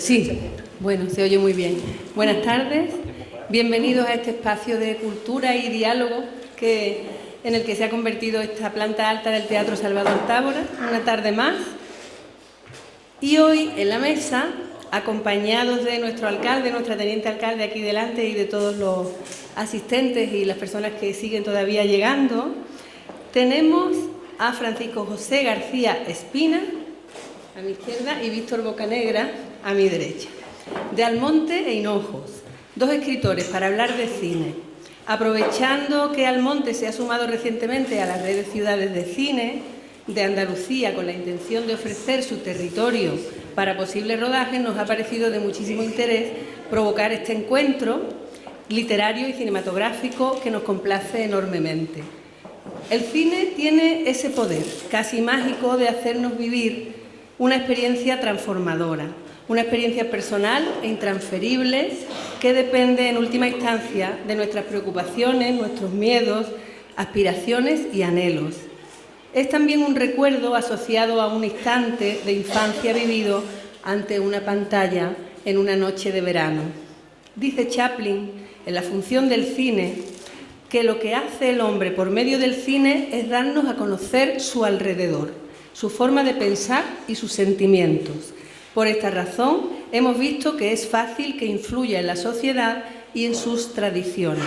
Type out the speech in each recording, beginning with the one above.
Sí, bueno, se oye muy bien. Buenas tardes, bienvenidos a este espacio de cultura y diálogo en el que se ha convertido esta planta alta del Teatro Salvador Tábora, una tarde más. Y hoy en la mesa, acompañados de nuestro alcalde, nuestra teniente alcalde aquí delante y de todos los asistentes y las personas que siguen todavía llegando, tenemos a Francisco José García Espina, a mi izquierda, y Víctor Bocanegra, a mi derecha. De Almonte e Hinojos, dos escritores para hablar de cine. Aprovechando que Almonte se ha sumado recientemente a las redes Ciudades de Cine de Andalucía con la intención de ofrecer su territorio para posibles rodajes, nos ha parecido de muchísimo interés provocar este encuentro literario y cinematográfico que nos complace enormemente. El cine tiene ese poder casi mágico de hacernos vivir una experiencia transformadora, una experiencia personal e intransferible que depende en última instancia de nuestras preocupaciones, nuestros miedos, aspiraciones y anhelos. Es también un recuerdo asociado a un instante de infancia vivido ante una pantalla en una noche de verano. Dice Chaplin, en La función del cine, que lo que hace el hombre por medio del cine es darnos a conocer su alrededor, su forma de pensar y sus sentimientos. Por esta razón, hemos visto que es fácil que influya en la sociedad y en sus tradiciones.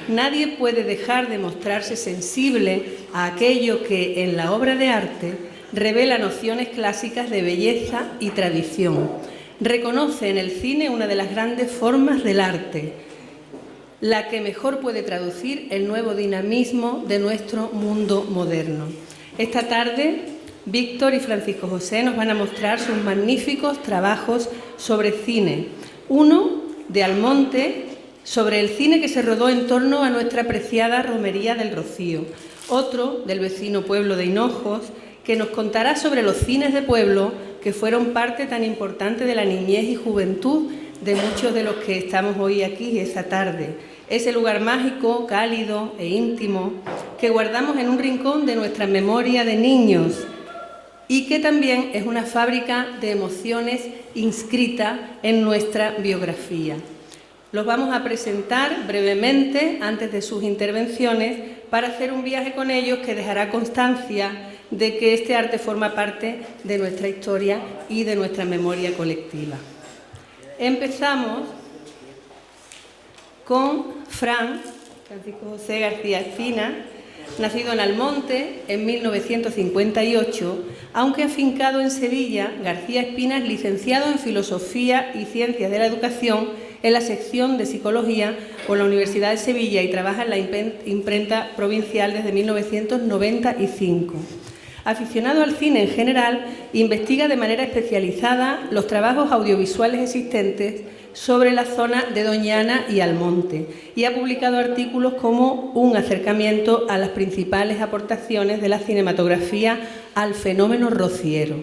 Nadie puede dejar de mostrarse sensible a aquello que, en la obra de arte, revela nociones clásicas de belleza y tradición. Reconoce en el cine una de las grandes formas del arte, la que mejor puede traducir el nuevo dinamismo de nuestro mundo moderno. Esta tarde, Víctor y Francisco José nos van a mostrar sus magníficos trabajos sobre cine. Uno, de Almonte, sobre el cine que se rodó en torno a nuestra apreciada Romería del Rocío. Otro, del vecino pueblo de Hinojos, que nos contará sobre los cines de pueblo que fueron parte tan importante de la niñez y juventud de muchos de los que estamos hoy aquí esta tarde. Ese lugar mágico, cálido e íntimo que guardamos en un rincón de nuestra memoria de niños y que también es una fábrica de emociones inscrita en nuestra biografía. Los vamos a presentar brevemente antes de sus intervenciones para hacer un viaje con ellos que dejará constancia de que este arte forma parte de nuestra historia y de nuestra memoria colectiva. Empezamos con Francisco José García Espina, nacido en Almonte en 1958, aunque afincado en Sevilla. García Espina es licenciado en Filosofía y Ciencias de la Educación en la sección de Psicología por la Universidad de Sevilla y trabaja en la imprenta provincial desde 1995. Aficionado al cine en general, investiga de manera especializada los trabajos audiovisuales existentes sobre la zona de Doñana y Almonte y ha publicado artículos como Un acercamiento a las principales aportaciones de la cinematografía al fenómeno rociero,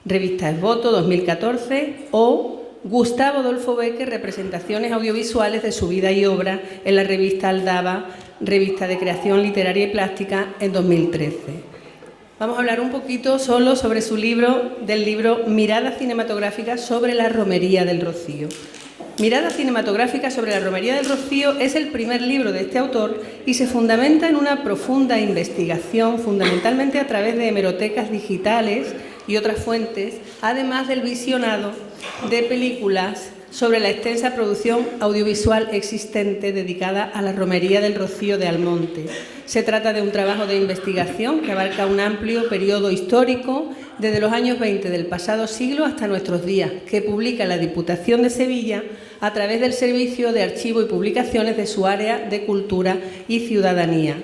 revista Esboto 2014, o Gustavo Adolfo Bécquer, representaciones audiovisuales de su vida y obra en la revista Aldaba, revista de creación literaria y plástica, en 2013. Vamos a hablar un poquito solo sobre su libro, Mirada cinematográfica sobre la Romería del Rocío. Mirada cinematográfica sobre la Romería del Rocío es el primer libro de este autor y se fundamenta en una profunda investigación, fundamentalmente a través de hemerotecas digitales y otras fuentes, además del visionado de películas sobre la extensa producción audiovisual existente dedicada a la Romería del Rocío de Almonte. Se trata de un trabajo de investigación que abarca un amplio periodo histórico, desde los años 20 del pasado siglo hasta nuestros días, que publica la Diputación de Sevilla a través del Servicio de Archivo y Publicaciones de su área de Cultura y Ciudadanía.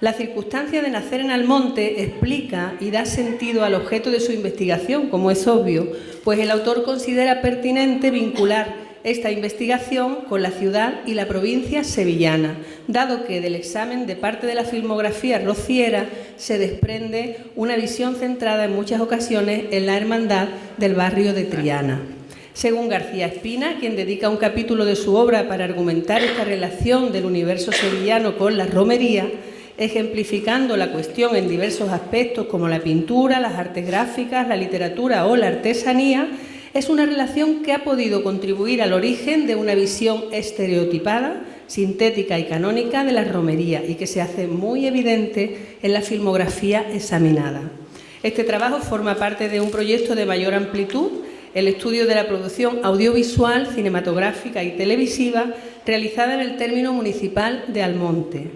La circunstancia de nacer en Almonte explica y da sentido al objeto de su investigación, como es obvio, pues el autor considera pertinente vincular esta investigación con la ciudad y la provincia sevillana, dado que del examen de parte de la filmografía rociera se desprende una visión centrada en muchas ocasiones en la hermandad del barrio de Triana. Según García Espina, quien dedica un capítulo de su obra para argumentar esta relación del universo sevillano con la romería, ejemplificando la cuestión en diversos aspectos como la pintura, las artes gráficas, la literatura o la artesanía, Es una relación que ha podido contribuir al origen de una visión estereotipada, sintética y canónica de la romería y que se hace muy evidente en la filmografía examinada. Este trabajo forma parte de un proyecto de mayor amplitud, el estudio de la producción audiovisual, cinematográfica y televisiva realizada en el término municipal de Almonte.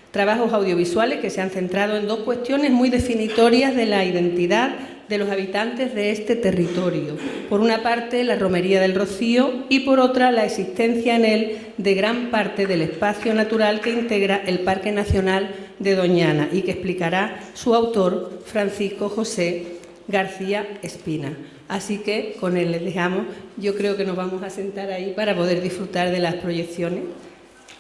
Trabajos audiovisuales que se han centrado en dos cuestiones muy definitorias de la identidad de los habitantes de este territorio. Por una parte, la romería del Rocío y por otra, la existencia en él de gran parte del espacio natural que integra el Parque Nacional de Doñana y que explicará su autor, Francisco José García Espina. Así que con él les dejamos. Yo creo que nos vamos a sentar ahí para poder disfrutar de las proyecciones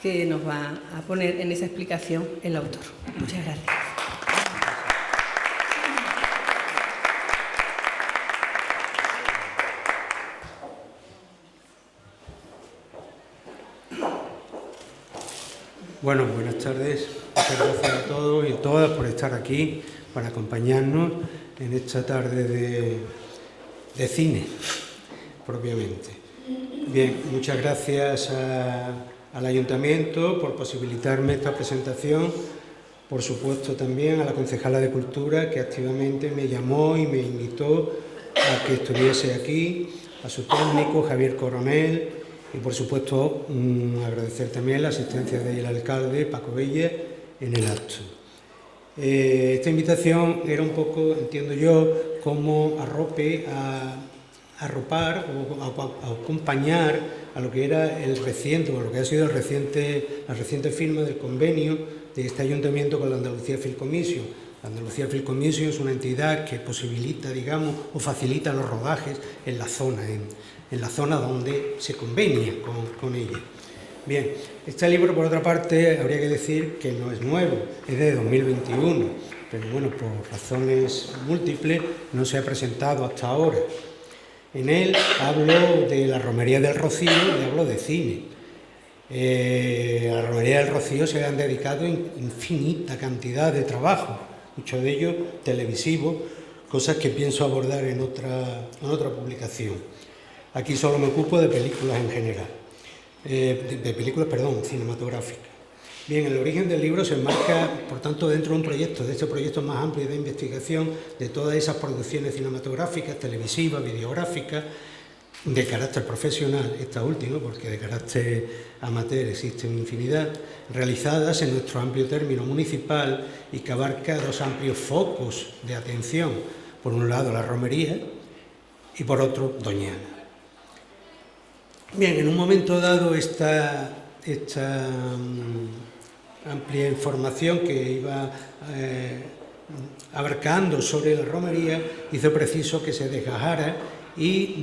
que nos va a poner en esa explicación el autor. Muchas gracias. Bueno, buenas tardes. Muchas gracias a todos y a todas por estar aquí, para acompañarnos en esta tarde de cine, propiamente. Bien, muchas gracias al Ayuntamiento por posibilitarme esta presentación. Por supuesto también a la concejala de Cultura, que activamente me llamó y me invitó a que estuviese aquí, a su técnico, Javier Coronel, y por supuesto agradecer también la asistencia del alcalde, Paco Bella, en el acto. Esta invitación era un poco, entiendo yo, como arropar o a acompañar a lo que era el reciente, o lo que ha sido la reciente firma del convenio de este ayuntamiento con la Andalucía Film Commission. La Andalucía Film Commission es una entidad que posibilita, digamos, o facilita los rodajes en la zona donde se convenia con ella. Bien, este libro, por otra parte, habría que decir que no es nuevo, es de 2021, pero bueno, por razones múltiples no se ha presentado hasta ahora. En él hablo de la romería del Rocío y hablo de cine. A la romería del Rocío se han dedicado infinita cantidad de trabajo, muchos de ellos televisivos, cosas que pienso abordar en otra publicación. Aquí solo me ocupo de películas en general, cinematográficas. Bien, el origen del libro se enmarca, por tanto, dentro de un proyecto, de este proyecto más amplio de investigación de todas esas producciones cinematográficas, televisivas, videográficas, de carácter profesional, esta última, porque de carácter amateur existen infinidad, realizadas en nuestro amplio término municipal y que abarca dos amplios focos de atención. Por un lado, la romería y por otro, Doñana. Bien, en un momento dado esta amplia información que iba abarcando sobre la romería hizo preciso que se desgajara y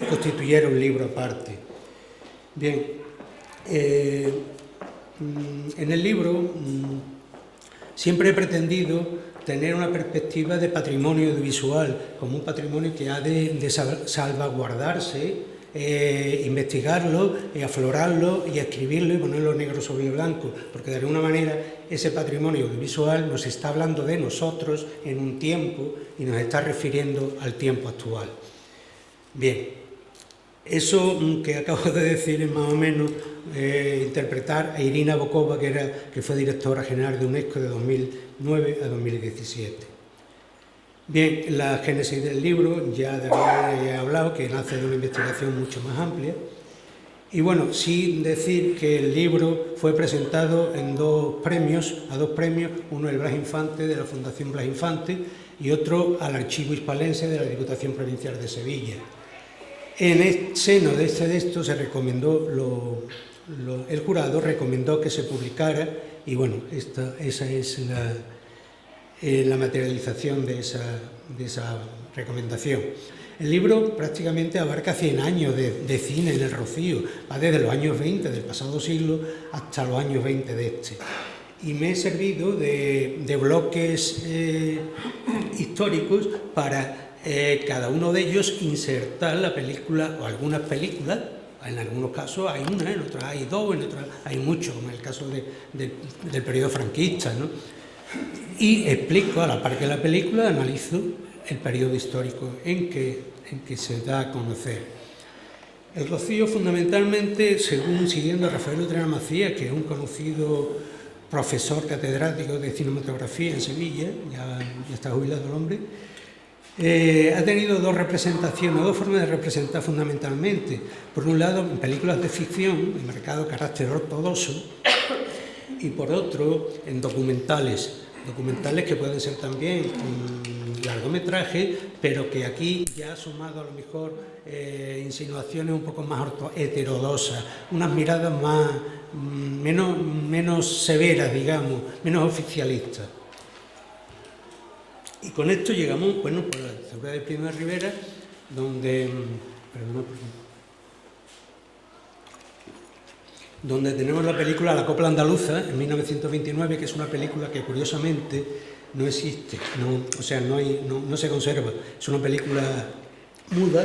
constituyera un libro aparte. Bien, en el libro siempre he pretendido tener una perspectiva de patrimonio audiovisual, como un patrimonio que ha de salvaguardarse, investigarlo, aflorarlo y escribirlo y ponerlo negro sobre blanco, porque de alguna manera ese patrimonio audiovisual nos está hablando de nosotros en un tiempo y nos está refiriendo al tiempo actual. Bien, eso que acabo de decir es más o menos interpretar a Irina Bokova, que fue directora general de UNESCO de 2009 a 2017. Bien, la génesis del libro ya de verdad he hablado, que nace de una investigación mucho más amplia. Y bueno, sí decir que el libro fue presentado a dos premios, uno el Blas Infante de la Fundación Blas Infante y otro al Archivo Hispalense de la Diputación Provincial de Sevilla. En el seno de esto se recomendó, el jurado recomendó que se publicara y bueno, esa es la materialización de esa recomendación. El libro prácticamente abarca 100 años de cine en el Rocío, va desde los años 20 del pasado siglo hasta los años 20 de este. Y me he servido de bloques históricos para cada uno de ellos insertar la película o algunas películas. En algunos casos hay una, en otros hay dos, en otros hay muchos, como en el caso del periodo franquista, ¿no? Y explico, a la par que la película, analizo el periodo histórico en que se da a conocer. El Rocío, fundamentalmente, siguiendo a Rafael Utrera Macías, que es un conocido profesor catedrático de cinematografía en Sevilla, ya está jubilado el hombre, ha tenido dos representaciones, dos formas de representar fundamentalmente. Por un lado, en películas de ficción, en marcado carácter ortodoxo, y por otro, en documentales que pueden ser también largometrajes, pero que aquí ya ha sumado a lo mejor insinuaciones un poco más heterodoxas, unas miradas menos severas, digamos, menos oficialistas. Y con esto llegamos, bueno, por la dictadura de Primo de Rivera, donde tenemos la película La Copla Andaluza, en 1929, que es una película que curiosamente no existe, no se conserva. Es una película muda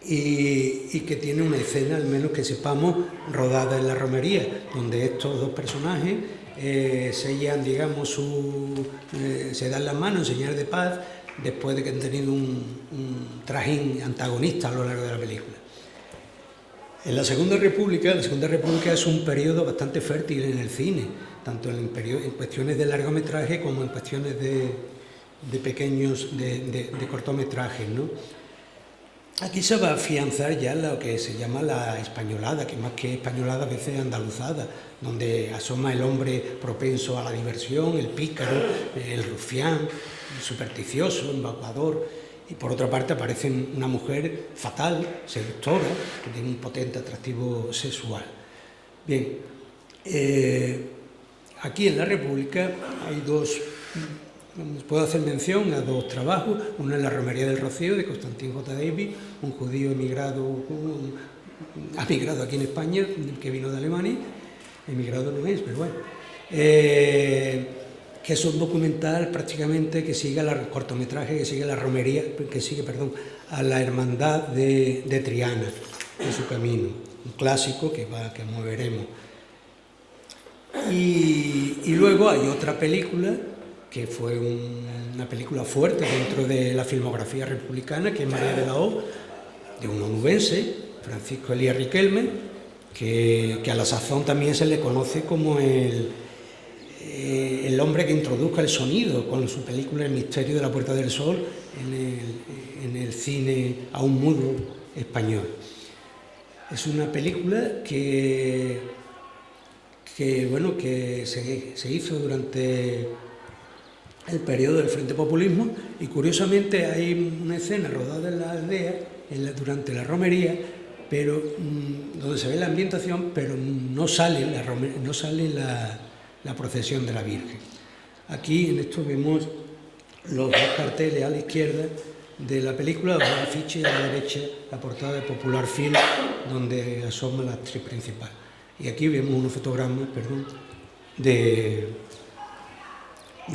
y que tiene una escena, al menos que sepamos, rodada en la romería, donde estos dos personajes sellan, digamos, se dan las manos en señal de paz después de que han tenido un trajín antagonista a lo largo de la película. En la Segunda República es un periodo bastante fértil en el cine, tanto en cuestiones de largometraje como en cuestiones de pequeños, de cortometrajes, ¿no? Aquí se va a afianzar ya lo que se llama la españolada, que más que españolada a veces andaluzada, donde asoma el hombre propenso a la diversión, el pícaro, el rufián, el supersticioso, el embaucador. Y por otra parte aparece una mujer fatal, seductora, de un potente atractivo sexual. Bien, aquí en la República hay puedo hacer mención a dos trabajos. Uno es La Romería del Rocío, de Constantin J. Davis, un judío emigrado aquí en España, que vino de Alemania. Emigrado no es, pero bueno. Que es un documental prácticamente que sigue cortometraje, que sigue la romería, a la hermandad de Triana en su camino, un clásico que moveremos. Y luego hay otra película que fue una película fuerte dentro de la filmografía republicana, que es María de la O, de un onubense, Francisco Elías Riquelme, que a la sazón también se le conoce como el hombre que introduzca el sonido con su película El misterio de la Puerta del Sol en el cine aún mudo español. Es una película que se hizo durante el periodo del Frente Populismo, y curiosamente hay una escena rodada en la aldea durante la romería, pero donde se ve la ambientación, pero no sale la procesión de la Virgen. Aquí en esto vemos los dos carteles a la izquierda de la película, los afiches, a la derecha la portada de Popular Film, donde asoma la actriz principal. Y aquí vemos unos fotogramas, de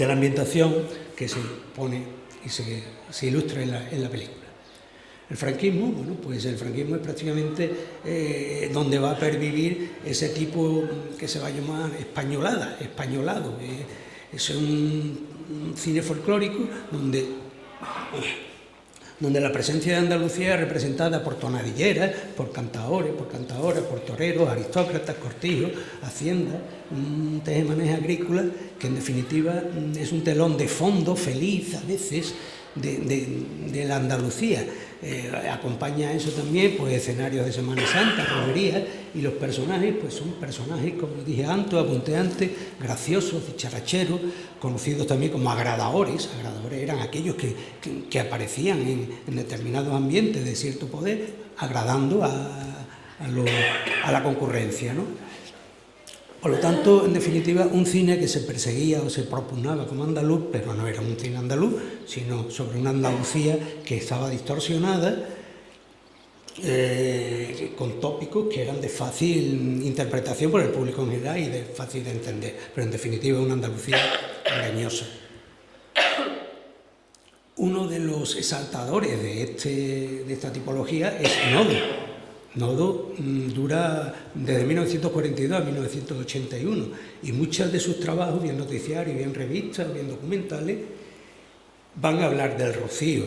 la ambientación que se pone y se ilustra en la película. El franquismo, el franquismo es prácticamente donde va a pervivir ese tipo que se va a llamar españolado. Es un cine folclórico donde la presencia de Andalucía es representada por tonadilleras, por cantaores, por cantadoras, por toreros, aristócratas, cortijos, haciendas, un tejemaneje agrícola que en definitiva es un telón de fondo feliz a veces de la Andalucía. Acompaña a eso también escenarios de Semana Santa, romerías, y los personajes son personajes, como dije antes, apunteantes, graciosos, dicharacheros, conocidos también como agradadores. Agradadores eran aquellos que aparecían en determinados ambientes de cierto poder, agradando a la concurrencia, ¿no? Por lo tanto, en definitiva, un cine que se perseguía o se propugnaba como andaluz, pero no era un cine andaluz, sino sobre una Andalucía que estaba distorsionada, con tópicos que eran de fácil interpretación por el público en general y de fácil de entender, pero en definitiva una Andalucía engañosa. Uno de los exaltadores de esta tipología es Nodo. Nodo dura desde 1942 a 1981, y muchos de sus trabajos, bien noticiarios, bien revistas, bien documentales, van a hablar del Rocío,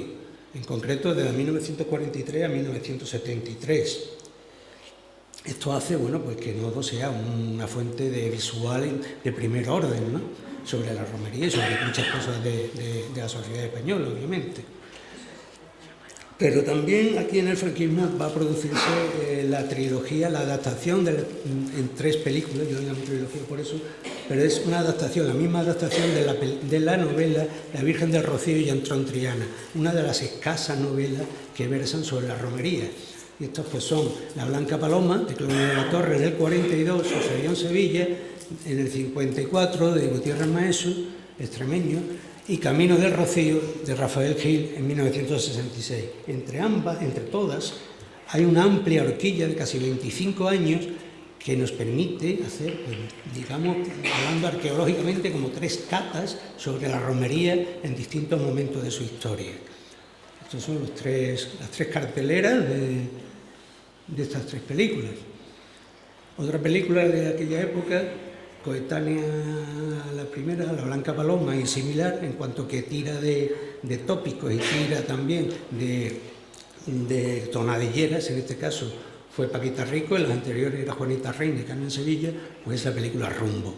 en concreto desde 1943 a 1973. Esto hace, bueno, pues que Nodo sea una fuente de visual de primer orden, ¿no?, sobre la romería y sobre muchas cosas de la sociedad española, obviamente. Pero también aquí en el franquismo va a producirse la trilogía, la adaptación en 3 películas, yo digo trilogía por eso, pero es una adaptación, la misma adaptación de la novela La Virgen del Rocío y Antrón Triana, una de las escasas novelas que versan sobre la romería. Y estos pues son La Blanca Paloma, de Clodio de la Torre, en el 42, sucedió en Sevilla, en el 54, de Gutiérrez Maeso, extremeño, y Camino del Rocío, de Rafael Gil, en 1966. Entre todas, hay una amplia horquilla de casi 25 años que nos permite hacer, pues, digamos, hablando arqueológicamente, como 3 catas sobre la romería en distintos momentos de su historia. Estas son las 3 carteleras de estas 3 películas. Otra película de aquella época, coetánea a la primera, La Blanca Paloma, y similar, en cuanto que tira de tópicos y tira también de tonadilleras, en este caso fue Paquita Rico, en las anteriores era Juanita Reina y Carmen Sevilla, pues esa película Rumbo.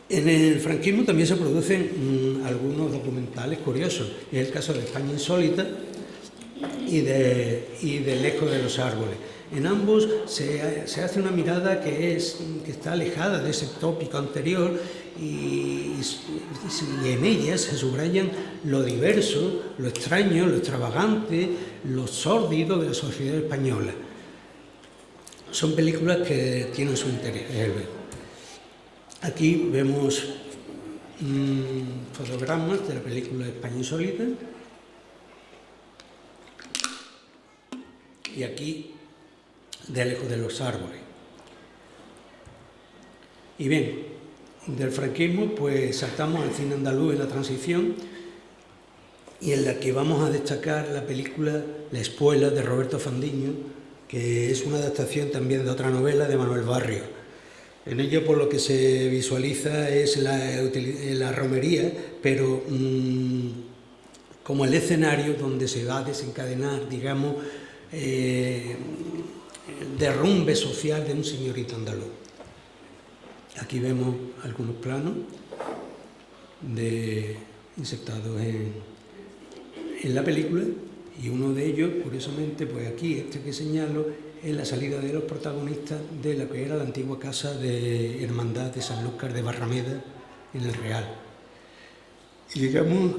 En el franquismo también se producen algunos documentales curiosos. Es el caso de España Insólita y del Eco de los Árboles. En ambos se hace una mirada que está alejada de ese tópico anterior y en ellas se subrayan lo diverso, lo extraño, lo extravagante, lo sórdido de la sociedad española. Son películas que tienen su interés. Aquí vemos fotogramas de la película España Insólita. Y aquí del Eco de los Árboles. Y bien, del franquismo pues saltamos al cine andaluz en la transición, y en la que vamos a destacar la película La Espuela, de Roberto Fandiño, que es una adaptación también de otra novela de Manuel Barrio. En ello, por lo que se visualiza, es la romería, pero como el escenario donde se va a desencadenar, digamos, el derrumbe social de un señorito andaluz. Aquí vemos algunos planos insertados en la película, y uno de ellos, curiosamente, pues aquí, este que señalo, es la salida de los protagonistas de la que era la antigua casa de Hermandad de Sanlúcar de Barrameda, en el Real. Y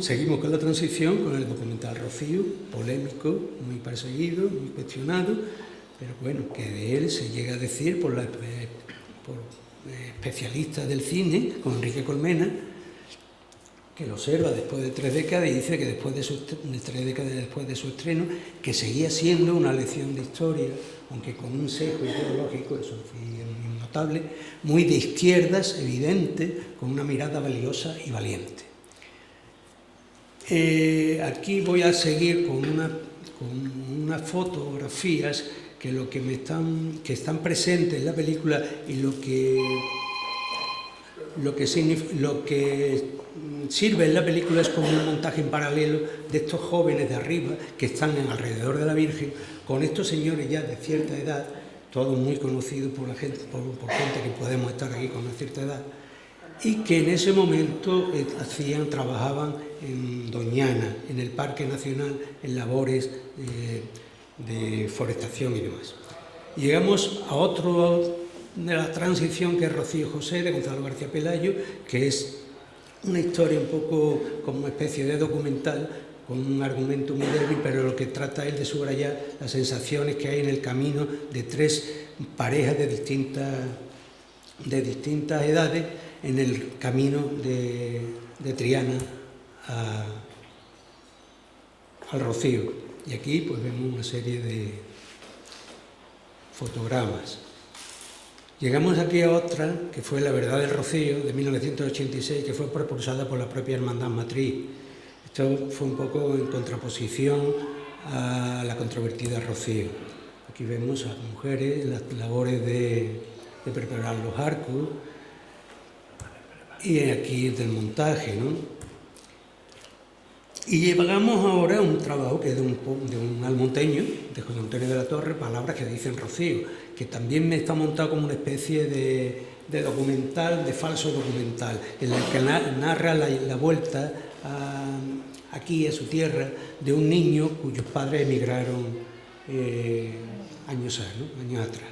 seguimos con la transición, con el documental Rocío, polémico, muy perseguido, muy cuestionado, pero bueno, que de él se llega a decir por especialistas del cine, como Enrique Colmena, que lo observa después de 3 décadas y dice que después de 3 décadas después de su estreno, que seguía siendo una lección de historia, aunque con un sesgo ideológico, eso es notable, muy de izquierdas, evidente, con una mirada valiosa y valiente. Aquí voy a seguir con unas fotografías que están presentes en la película, y lo que sirve en la película es como un montaje en paralelo de estos jóvenes de arriba que están alrededor de la Virgen, con estos señores ya de cierta edad, todos muy conocidos por gente que podemos estar aquí con una cierta edad, y que en ese momento trabajaban en Doñana, en el Parque Nacional, en labores de forestación y demás. Llegamos a otro de la transición, que es Rocío José, de Gonzalo García Pelayo, que es una historia un poco como una especie de documental, con un argumento muy débil, pero lo que trata es de subrayar las sensaciones que hay en el camino de 3 parejas de distintas edades en el camino de Triana al Rocío. Y aquí pues vemos una serie de fotogramas. Llegamos aquí a otra, que fue La Verdad del Rocío, de 1986, que fue propulsada por la propia Hermandad Matriz. Esto fue un poco en contraposición a la controvertida Rocío. Aquí vemos a las mujeres, las labores de preparar los arcos, y aquí del montaje, ¿no? Y llegamos ahora a un trabajo que es de un almonteño, de José Antonio de la Torre, Palabras que dicen Rocío, que también me está montado como una especie de documental, de falso documental, en el que narra la vuelta aquí a su tierra de un niño cuyos padres emigraron años atrás.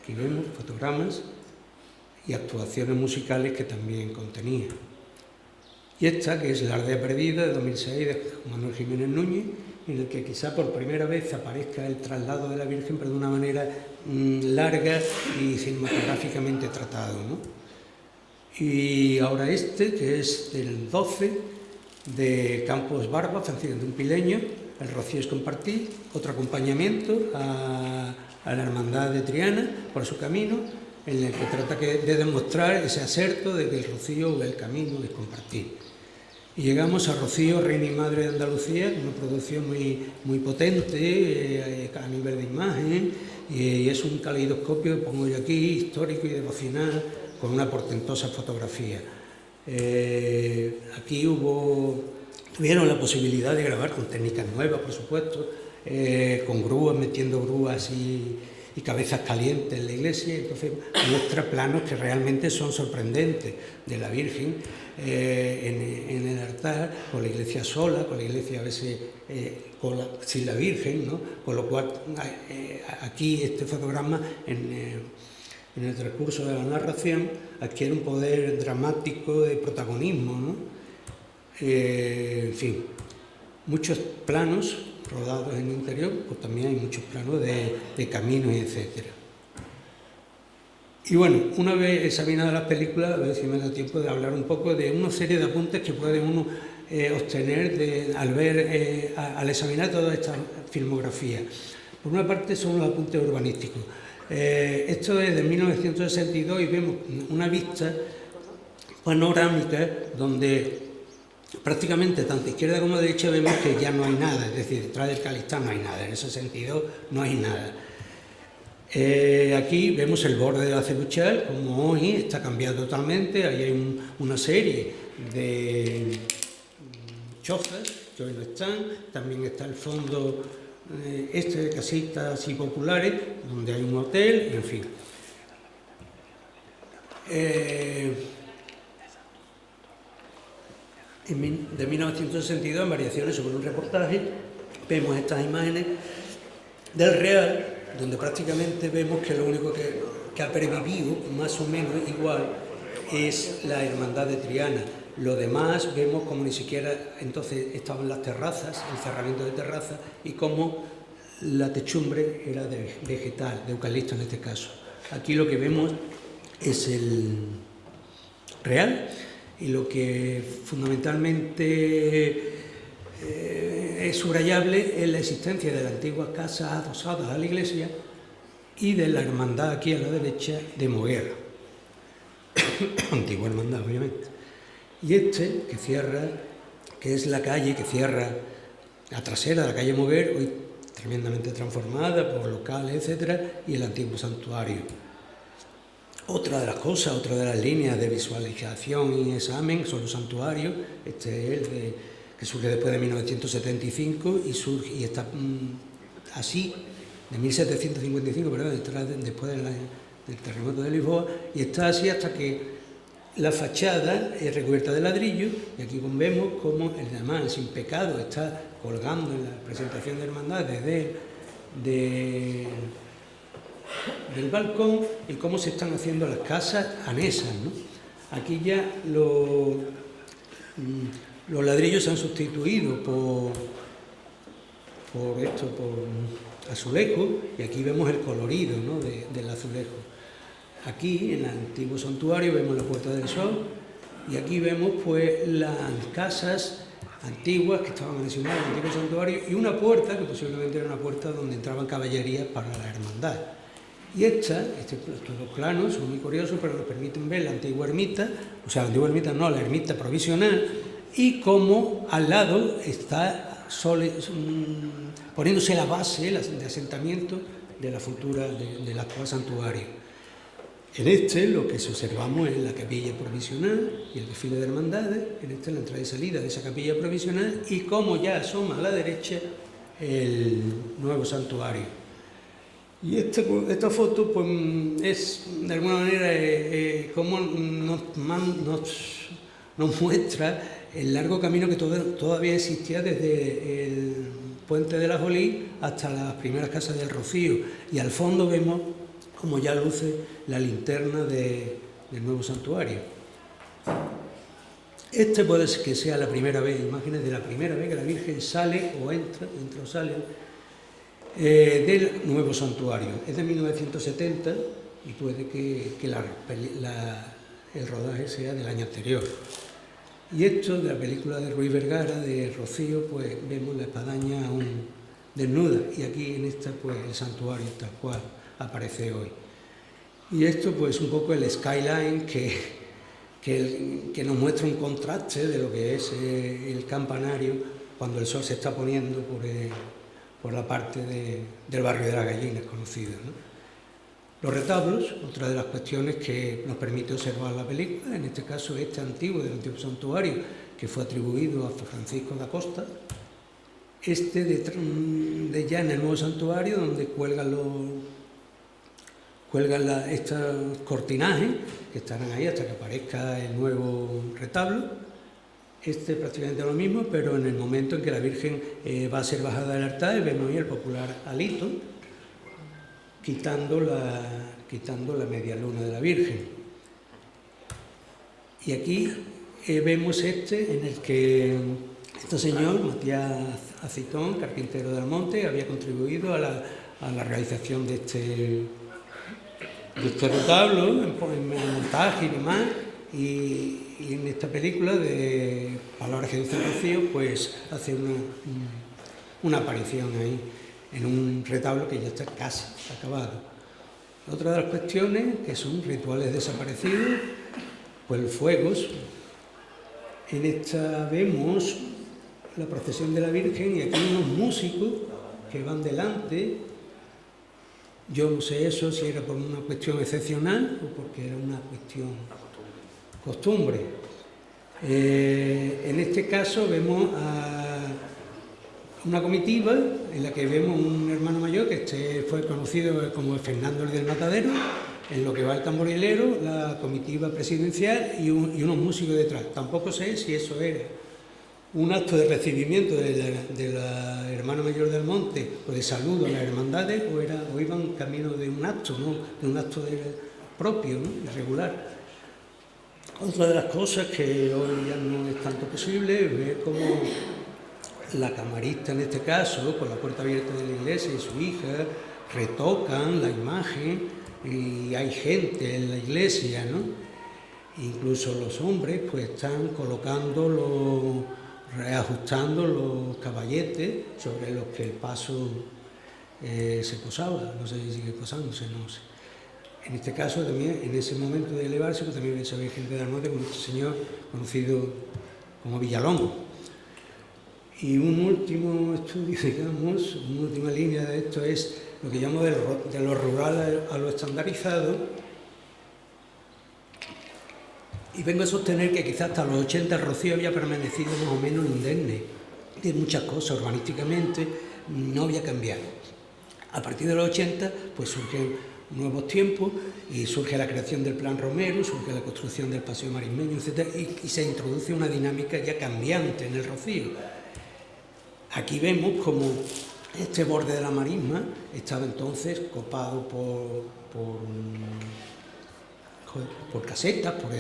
Aquí vemos fotogramas y actuaciones musicales que también contenía. Y esta, que es La aldea perdida, de 2006, de Manuel Jiménez Núñez, en el que quizá por primera vez aparezca el traslado de la Virgen, pero de una manera larga y cinematográficamente tratado, ¿no? Y ahora este, que es del 12, de Campos Barba, Francisco de un Pileño, El rocío es compartir, otro acompañamiento a la Hermandad de Triana por su camino, en el que trata de demostrar ese aserto de que el rocío o el camino es compartir. Y llegamos a Rocío, Reina y Madre de Andalucía, una producción muy potente a nivel de imagen, y es un caleidoscopio, pongo yo aquí, histórico y devocional, con una portentosa fotografía. Aquí tuvieron la posibilidad de grabar con técnicas nuevas, por supuesto, con grúas, metiendo grúas y cabezas calientes en la iglesia, entonces muestra planos que realmente son sorprendentes de la Virgen en el altar, con la iglesia sola, con la iglesia a veces sin la Virgen, ¿no? Con lo cual aquí este fotograma en el transcurso de la narración adquiere un poder dramático de protagonismo, ¿no? En fin, muchos planos rodados en el interior, pues también hay muchos planos de caminos, etc. Y bueno, una vez examinadas las películas, a ver si me da tiempo de hablar un poco de una serie de apuntes que puede uno obtener al examinar toda esta filmografía. Por una parte son los apuntes urbanísticos. Esto es de 1962 y vemos una vista panorámica donde prácticamente tanto izquierda como derecha vemos que ya no hay nada, es decir, detrás del Calistán no hay nada, en ese sentido no hay nada. Aquí vemos el borde de la Cebuchal, como hoy está cambiado totalmente, ahí hay una serie de chozas que hoy no están, también está el fondo de casitas y populares, donde hay un hotel, en fin. De 1962, en Variaciones sobre un reportaje, vemos estas imágenes del Real, donde prácticamente vemos que lo único que ha pervivido, más o menos igual, es la Hermandad de Triana. Lo demás vemos como ni siquiera entonces estaban las terrazas, el cerramiento de terrazas, y como la techumbre era de vegetal, de eucalipto en este caso. Aquí lo que vemos es el Real, y lo que fundamentalmente es subrayable es la existencia de la antigua casa adosada a la iglesia y de la hermandad aquí a la derecha de Moguer, antigua hermandad obviamente. Y que cierra, que es la calle que cierra la trasera de la calle Moguer, hoy tremendamente transformada por locales, etcétera, y el antiguo santuario. Otra de las cosas, otra de las líneas de visualización y examen son los santuarios. Este es el que surge después de 1975 y está así, de 1755, perdón, después del terremoto de Lisboa, y está así hasta que la fachada es recubierta de ladrillo, y aquí vemos cómo el además sin pecado está colgando en la presentación de hermandad desde del balcón, y cómo se están haciendo las casas anexas, ¿no? Aquí ya los ladrillos se han sustituido por azulejo, y aquí vemos el colorido, ¿no? del azulejo. Aquí en el antiguo santuario vemos la Puerta del Sol, y aquí vemos pues las casas antiguas que estaban anexionadas al antiguo santuario, y una puerta que posiblemente era una puerta donde entraban caballerías para la hermandad. Y estos planos son muy curiosos, pero nos permiten ver la antigua ermita, o sea, la antigua ermita no, la ermita provisional, y cómo al lado está poniéndose la base de asentamiento de la futura, del actual santuario. En este lo que observamos es la capilla provisional y el desfile de hermandades, en esta la entrada y salida de esa capilla provisional y como ya asoma a la derecha el nuevo santuario. Y esta foto pues, es de alguna manera como nos muestra el largo camino que todavía existía desde el puente de la Jolí hasta las primeras casas del Rocío. Y al fondo vemos como ya luce la linterna del nuevo santuario. Este puede ser que sea la primera vez, imágenes de la primera vez que la Virgen sale o entra o sale del nuevo santuario. Es de 1970 y puede que el rodaje sea del año anterior. Y esto de la película de Ruiz Vergara, de Rocío, pues vemos la espadaña aún desnuda y aquí en esta pues el santuario tal cual aparece hoy. Y esto pues un poco el skyline que nos muestra un contraste de lo que es el campanario cuando el sol se está poniendo por la parte del barrio de las Gallinas conocido, ¿no? Los retablos, otra de las cuestiones que nos permite observar la película, en este caso este antiguo del antiguo santuario que fue atribuido a Francisco da Costa, este de ya en el nuevo santuario donde cuelgan estos cortinajes que estarán ahí hasta que aparezca el nuevo retablo. Este es prácticamente lo mismo, pero en el momento en que la Virgen va a ser bajada del altar, vemos ahí el popular alito, quitando la media luna de la Virgen. Y aquí vemos en el que este señor, Matías Acitón, carpintero del Monte, había contribuido a la realización de este retablo, en montaje y demás, y en esta película de Palabras que dice Rocío, pues hace una aparición ahí, en un retablo que ya está casi acabado. Otra de las cuestiones, que son rituales desaparecidos, pues fuegos. En esta vemos la procesión de la Virgen y aquí unos músicos que van delante. Yo no sé eso si era por una cuestión excepcional o porque era una cuestión costumbre. En este caso vemos a una comitiva en la que vemos un hermano mayor que fue conocido como Fernando el del Matadero, en lo que va el tamborilero, la comitiva presidencial y unos músicos detrás. Tampoco sé si eso era un acto de recibimiento de la hermana mayor del Monte o de saludo a las hermandades o iban camino de un acto, ¿no? De un acto propio, ¿no? Irregular. Otra de las cosas que hoy ya no es tanto posible es ver cómo la camarista, en este caso, con la puerta abierta de la iglesia y su hija, retocan la imagen y hay gente en la iglesia, ¿no? Incluso los hombres pues están reajustando los caballetes sobre los que el paso se posaba, no sé si sigue posándose, no sé. En este caso también, en ese momento de elevarse, pues también se ve gente del norte con este señor conocido como Villalón. Y un último estudio, digamos, una última línea de esto es lo que llamo de lo rural a lo estandarizado. Y vengo a sostener que quizás hasta los 80 el Rocío había permanecido más o menos indemne de muchas cosas, urbanísticamente no había cambiado. A partir de los 80 pues surgen nuevos tiempos y surge la creación del Plan Romero, surge la construcción del Paseo Marismeño, etc. Y se introduce una dinámica ya cambiante en el Rocío. Aquí vemos como este borde de la marisma estaba entonces copado por casetas, por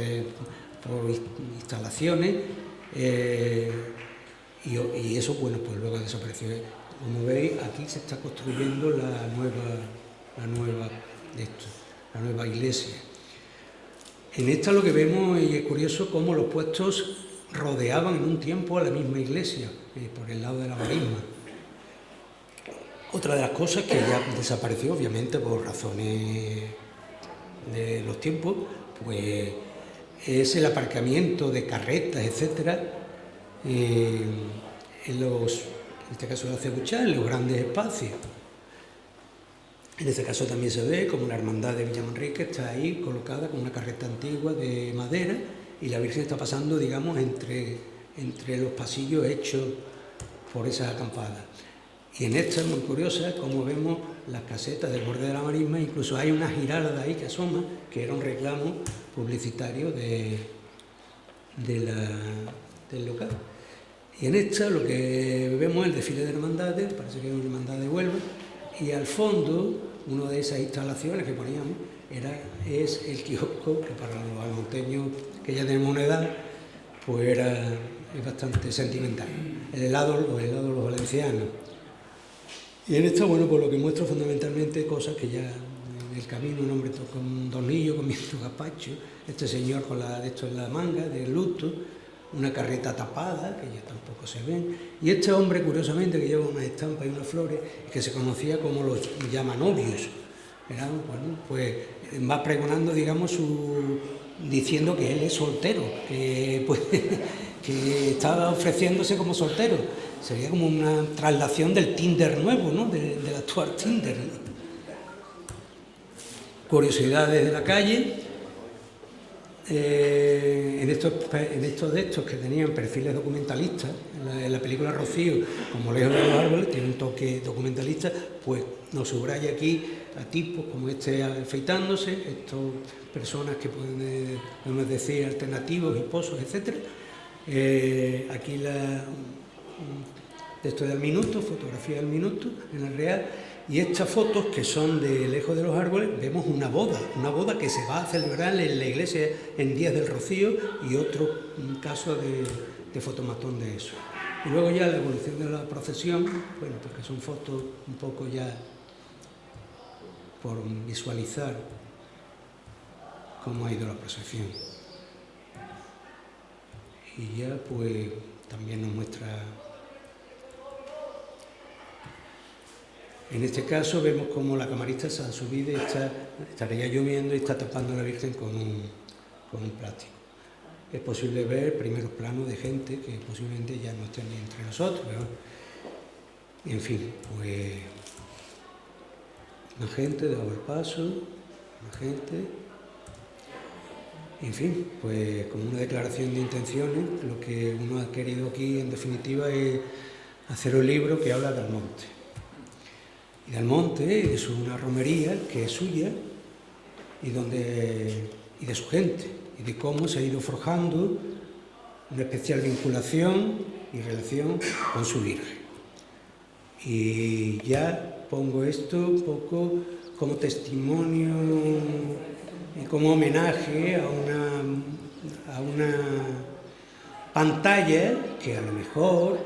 instalaciones, y eso, bueno, pues luego desapareció. Como veis, aquí se está construyendo la nueva iglesia. En esta lo que vemos, y es curioso, cómo los puestos rodeaban en un tiempo a la misma iglesia, por el lado de la marisma. Otra de las cosas que ya desapareció, obviamente, por razones de los tiempos, pues es el aparcamiento de carretas, etcétera, en este caso la Cebuchá, en los grandes espacios. En este caso también se ve como la hermandad de Villamanrique está ahí colocada con una carreta antigua de madera y la Virgen está pasando, digamos, entre los pasillos hechos por esa acampada. Y en esta es muy curiosa como vemos las casetas del borde de la marisma, incluso hay una giralda ahí que asoma, que era un reclamo publicitario del local. Y en esta lo que vemos es el desfile de hermandades, parece que es una hermandad de Huelva, y al fondo, una de esas instalaciones que poníamos es el kiosco, que para los almonteños que ya tenemos una edad, pues es bastante sentimental. Los helados de los valencianos. Y en esta, bueno, pues lo que muestro fundamentalmente cosas que ya en el camino, un hombre con un tornillo comiendo gazpacho, este señor con esto en la manga, de luto, una carreta tapada, que ya tampoco se ven, y este hombre, curiosamente, que lleva unas estampas y unas flores, que se conocía como los llamanomios, bueno, pues va pregonando, digamos, diciendo que él es soltero, que estaba ofreciéndose como soltero. Sería como una traslación del Tinder nuevo, ¿no? Del actual Tinder, ¿no? Curiosidades de la calle. En estos de estos que tenían perfiles documentalistas, en la película Rocío, como Lejos de los árboles, tiene un toque documentalista, pues nos subraya aquí a tipos como este afeitándose, estas personas que podemos decir alternativos, hiposos, etc. Aquí esto es del minuto, fotografía del minuto en el Real. Y estas fotos, que son de Lejos de los árboles, vemos una boda que se va a celebrar en la iglesia en Díaz del Rocío, y otro caso de fotomatón de eso. Y luego ya la evolución de la procesión, bueno, porque son fotos un poco ya por visualizar cómo ha ido la procesión. Y ya pues también nos muestra. En este caso vemos como la camarista se ha subido y estaría lloviendo y está tapando a la Virgen con un plástico. Es posible ver primeros planos de gente que posiblemente ya no estén ni entre nosotros, ¿no? En fin, pues más gente daba el paso, más gente. En fin, pues como una declaración de intenciones, lo que uno ha querido aquí en definitiva es hacer un libro que habla del monte. Y del monte, es una romería que es suya y de su gente, y de cómo se ha ido forjando una especial vinculación y relación con su Virgen. Y ya pongo esto un poco como testimonio y como homenaje a una pantalla que a lo mejor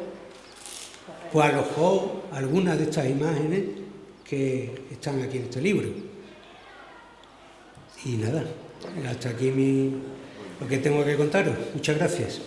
pues alojó algunas de estas imágenes que están aquí en este libro. Y nada, hasta aquí lo que tengo que contaros. Muchas gracias.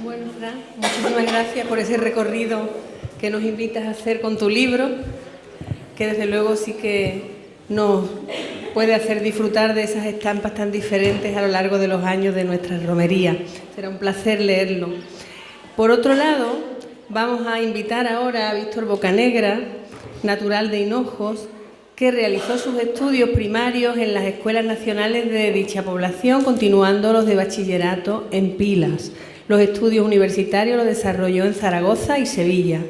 Bueno, Fran, muchísimas gracias por ese recorrido que nos invitas a hacer con tu libro, que desde luego sí que nos puede hacer disfrutar de esas estampas tan diferentes a lo largo de los años de nuestra romería. Será un placer leerlo. Por otro lado, vamos a invitar ahora a Víctor Bocanegra, natural de Hinojos, que realizó sus estudios primarios en las escuelas nacionales de dicha población, continuando los de bachillerato en Pilas. Los estudios universitarios los desarrolló en Zaragoza y Sevilla.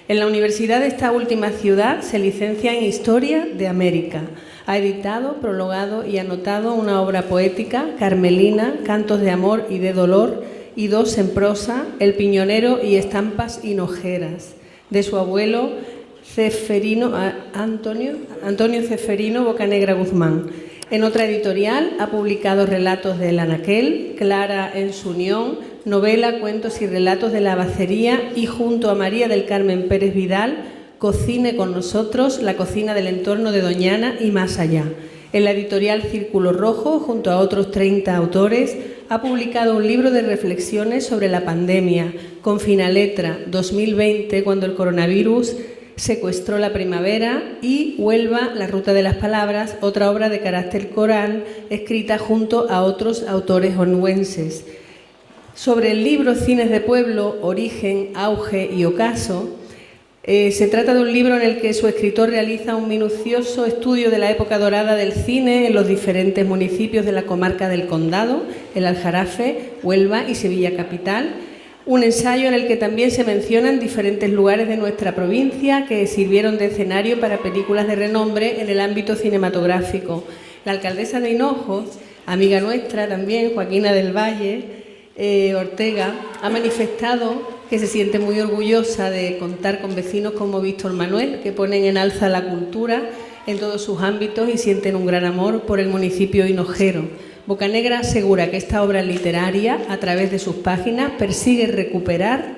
En la universidad de esta última ciudad se licencia en Historia de América. Ha editado, prologado y anotado una obra poética, Carmelina, Cantos de amor y de dolor, y dos en prosa, El piñonero y Estampas hinojeras, de su abuelo Antonio Ceferino Bocanegra Guzmán. En otra editorial ha publicado relatos del Anaquel, Clara en su unión, novela, cuentos y relatos de la Bacería, y junto a María del Carmen Pérez Vidal, Cocine con nosotros, la cocina del entorno de Doñana y más allá. En la editorial Círculo Rojo, junto a otros 30 autores, ha publicado un libro de reflexiones sobre la pandemia, con Finaletra 2020, cuando el coronavirus Secuestró la primavera y Huelva, la ruta de las palabras, otra obra de carácter coral escrita junto a otros autores onubenses. Sobre el libro Cines de Pueblo, Origen, Auge y Ocaso, se trata de un libro en el que su escritor realiza un minucioso estudio de la época dorada del cine en los diferentes municipios de la comarca del Condado, el Aljarafe, Huelva y Sevilla capital. Un ensayo en el que también se mencionan diferentes lugares de nuestra provincia que sirvieron de escenario para películas de renombre en el ámbito cinematográfico. La alcaldesa de Hinojos, amiga nuestra también, Joaquina del Valle Ortega, ha manifestado que se siente muy orgullosa de contar con vecinos como Víctor Manuel, que ponen en alza la cultura en todos sus ámbitos y sienten un gran amor por el municipio hinojero. Bocanegra asegura que esta obra literaria, a través de sus páginas, persigue recuperar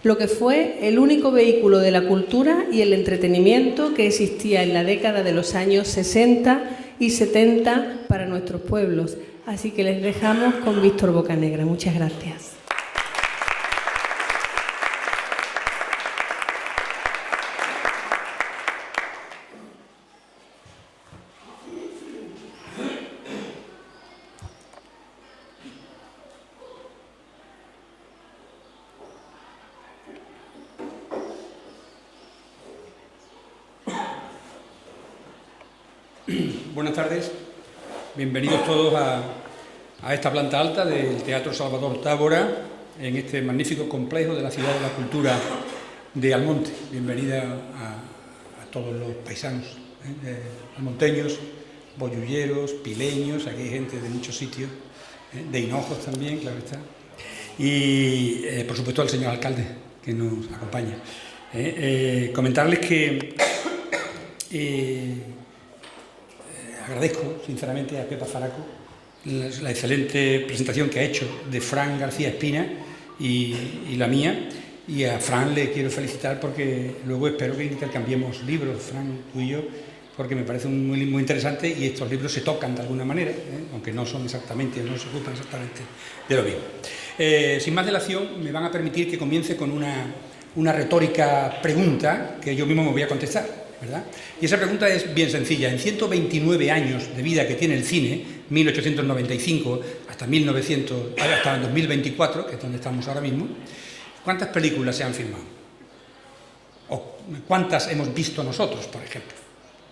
lo que fue el único vehículo de la cultura y el entretenimiento que existía en la década de los años 60 y 70 para nuestros pueblos. Así que les dejamos con Víctor Bocanegra. Muchas gracias. Buenas tardes, bienvenidos todos a esta planta alta del Teatro Salvador Tábora, en este magnífico complejo de la Ciudad de la Cultura de Almonte. Bienvenida a todos los paisanos, almonteños, boyulleros, pileños, aquí hay gente de muchos sitios, de Hinojos también, claro está, y por supuesto al señor alcalde que nos acompaña. Comentarles que agradezco sinceramente a Pepa Faraco la excelente presentación que ha hecho de Fran García Espina y la mía, y a Fran le quiero felicitar porque luego espero que intercambiemos libros, Fran, tú y yo, porque me parece muy interesante y estos libros se tocan de alguna manera, aunque no son exactamente, no se ocupan exactamente de lo mismo. Sin más dilación, me van a permitir que comience con una retórica pregunta que yo mismo me voy a contestar, ¿verdad? Y esa pregunta es bien sencilla. En 129 años de vida que tiene el cine, 1895 hasta 2024, que es donde estamos ahora mismo, ¿cuántas películas se han filmado? ¿O cuántas hemos visto nosotros, por ejemplo?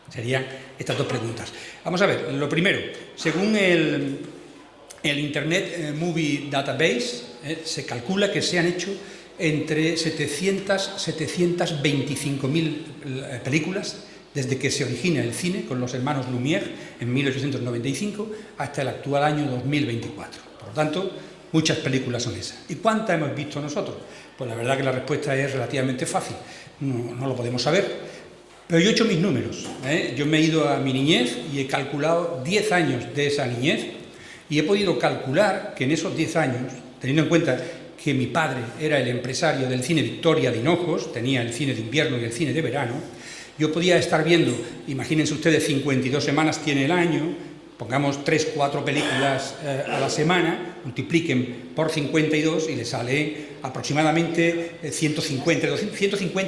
Serían estas dos preguntas. Vamos a ver, lo primero, según el Internet Movie Database, se calcula que se han hecho entre 725.000 películas desde que se origina el cine con los hermanos Lumière en 1895 hasta el actual año 2024. Por lo tanto, muchas películas son esas. ¿Y cuántas hemos visto nosotros? Pues la verdad que la respuesta es relativamente fácil, no lo podemos saber, pero yo he hecho mis números, Yo me he ido a mi niñez y he calculado 10 años de esa niñez y he podido calcular que en esos 10 años, teniendo en cuenta que mi padre era el empresario del cine Victoria de Hinojos, tenía el cine de invierno y el cine de verano, yo podía estar viendo, imagínense ustedes, 52 semanas tiene el año, pongamos 3 o 4 películas a la semana, multipliquen por 52 y le sale aproximadamente 150 y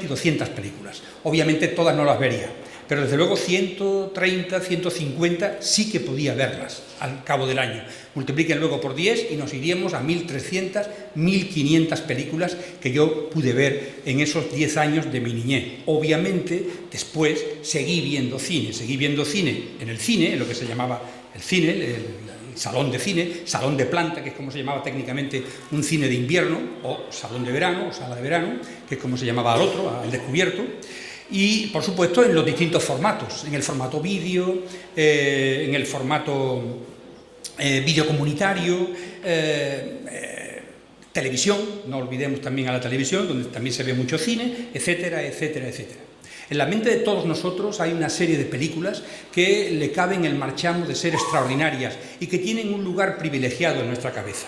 200 películas. Obviamente todas no las vería, pero desde luego 130, 150 sí que podía verlas al cabo del año. Multipliquen luego por 10 y nos iríamos a 1.300, 1.500 películas que yo pude ver en esos 10 años de mi niñez. Obviamente, después seguí viendo cine en el cine, en lo que se llamaba el cine, el salón de cine, salón de planta, que es como se llamaba técnicamente un cine de invierno, o salón de verano, o sala de verano, que es como se llamaba al otro, al descubierto. Y, por supuesto, en los distintos formatos, en el formato vídeo, en el formato vídeo comunitario, televisión, no olvidemos también a la televisión, donde también se ve mucho cine, etcétera, etcétera, etcétera. En la mente de todos nosotros hay una serie de películas que le caben el marchamo de ser extraordinarias y que tienen un lugar privilegiado en nuestra cabeza.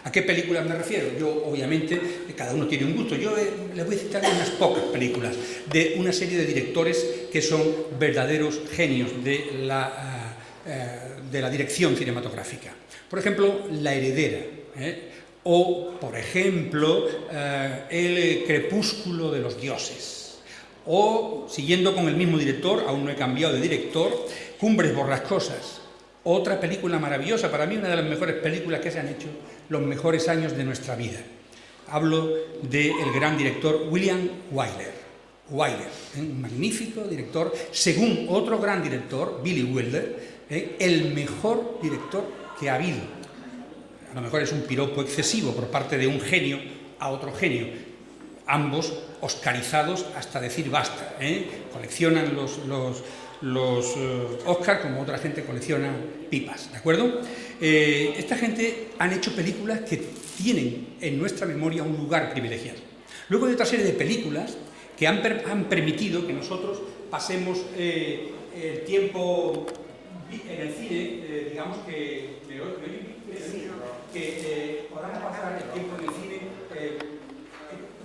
¿A qué películas me refiero? Yo, obviamente, cada uno tiene un gusto. Yo les voy a citar unas pocas películas de una serie de directores que son verdaderos genios de la dirección cinematográfica. Por ejemplo, La heredera, o, por ejemplo, El crepúsculo de los dioses, O, siguiendo con el mismo director, aún no he cambiado de director, Cumbres borrascosas. Otra película maravillosa, para mí una de las mejores películas que se han hecho, los mejores años de nuestra vida. Hablo del gran director William Wyler. Wyler, un magnífico director, según otro gran director, Billy Wilder, el mejor director que ha habido. A lo mejor es un piropo excesivo por parte de un genio a otro genio, ambos oscarizados hasta decir basta. Coleccionan los Oscar como otra gente colecciona pipas, ¿de acuerdo? Esta gente han hecho películas que tienen en nuestra memoria un lugar privilegiado. Luego hay otra serie de películas que han permitido que nosotros pasemos el tiempo en el cine, digamos que podamos pasar el tiempo en el cine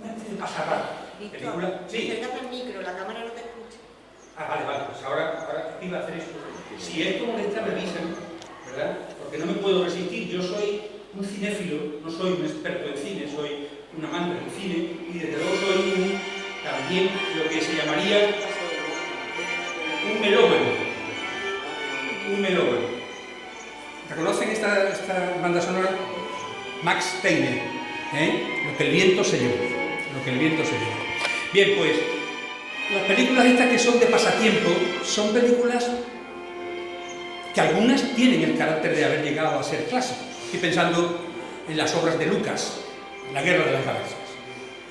una especie de pasarrata. Víctor, sí. acércate al micro, la cámara no te escucha. Vale, pues ahora iba a hacer esto. Si esto molesta, me avisan, ¿verdad? Porque no me puedo resistir. Yo soy un cinéfilo, no soy un experto en cine, soy un amante del cine y desde luego soy también lo que se llamaría un melómano. Un melómano. ¿Reconocen esta banda sonora? Max Steiner, Lo que el viento se llevó. Lo que el viento se llevó. Bien, pues las películas estas que son de pasatiempo son películas que algunas tienen el carácter de haber llegado a ser clásicos. Estoy pensando en las obras de Lucas, La Guerra de las Galaxias.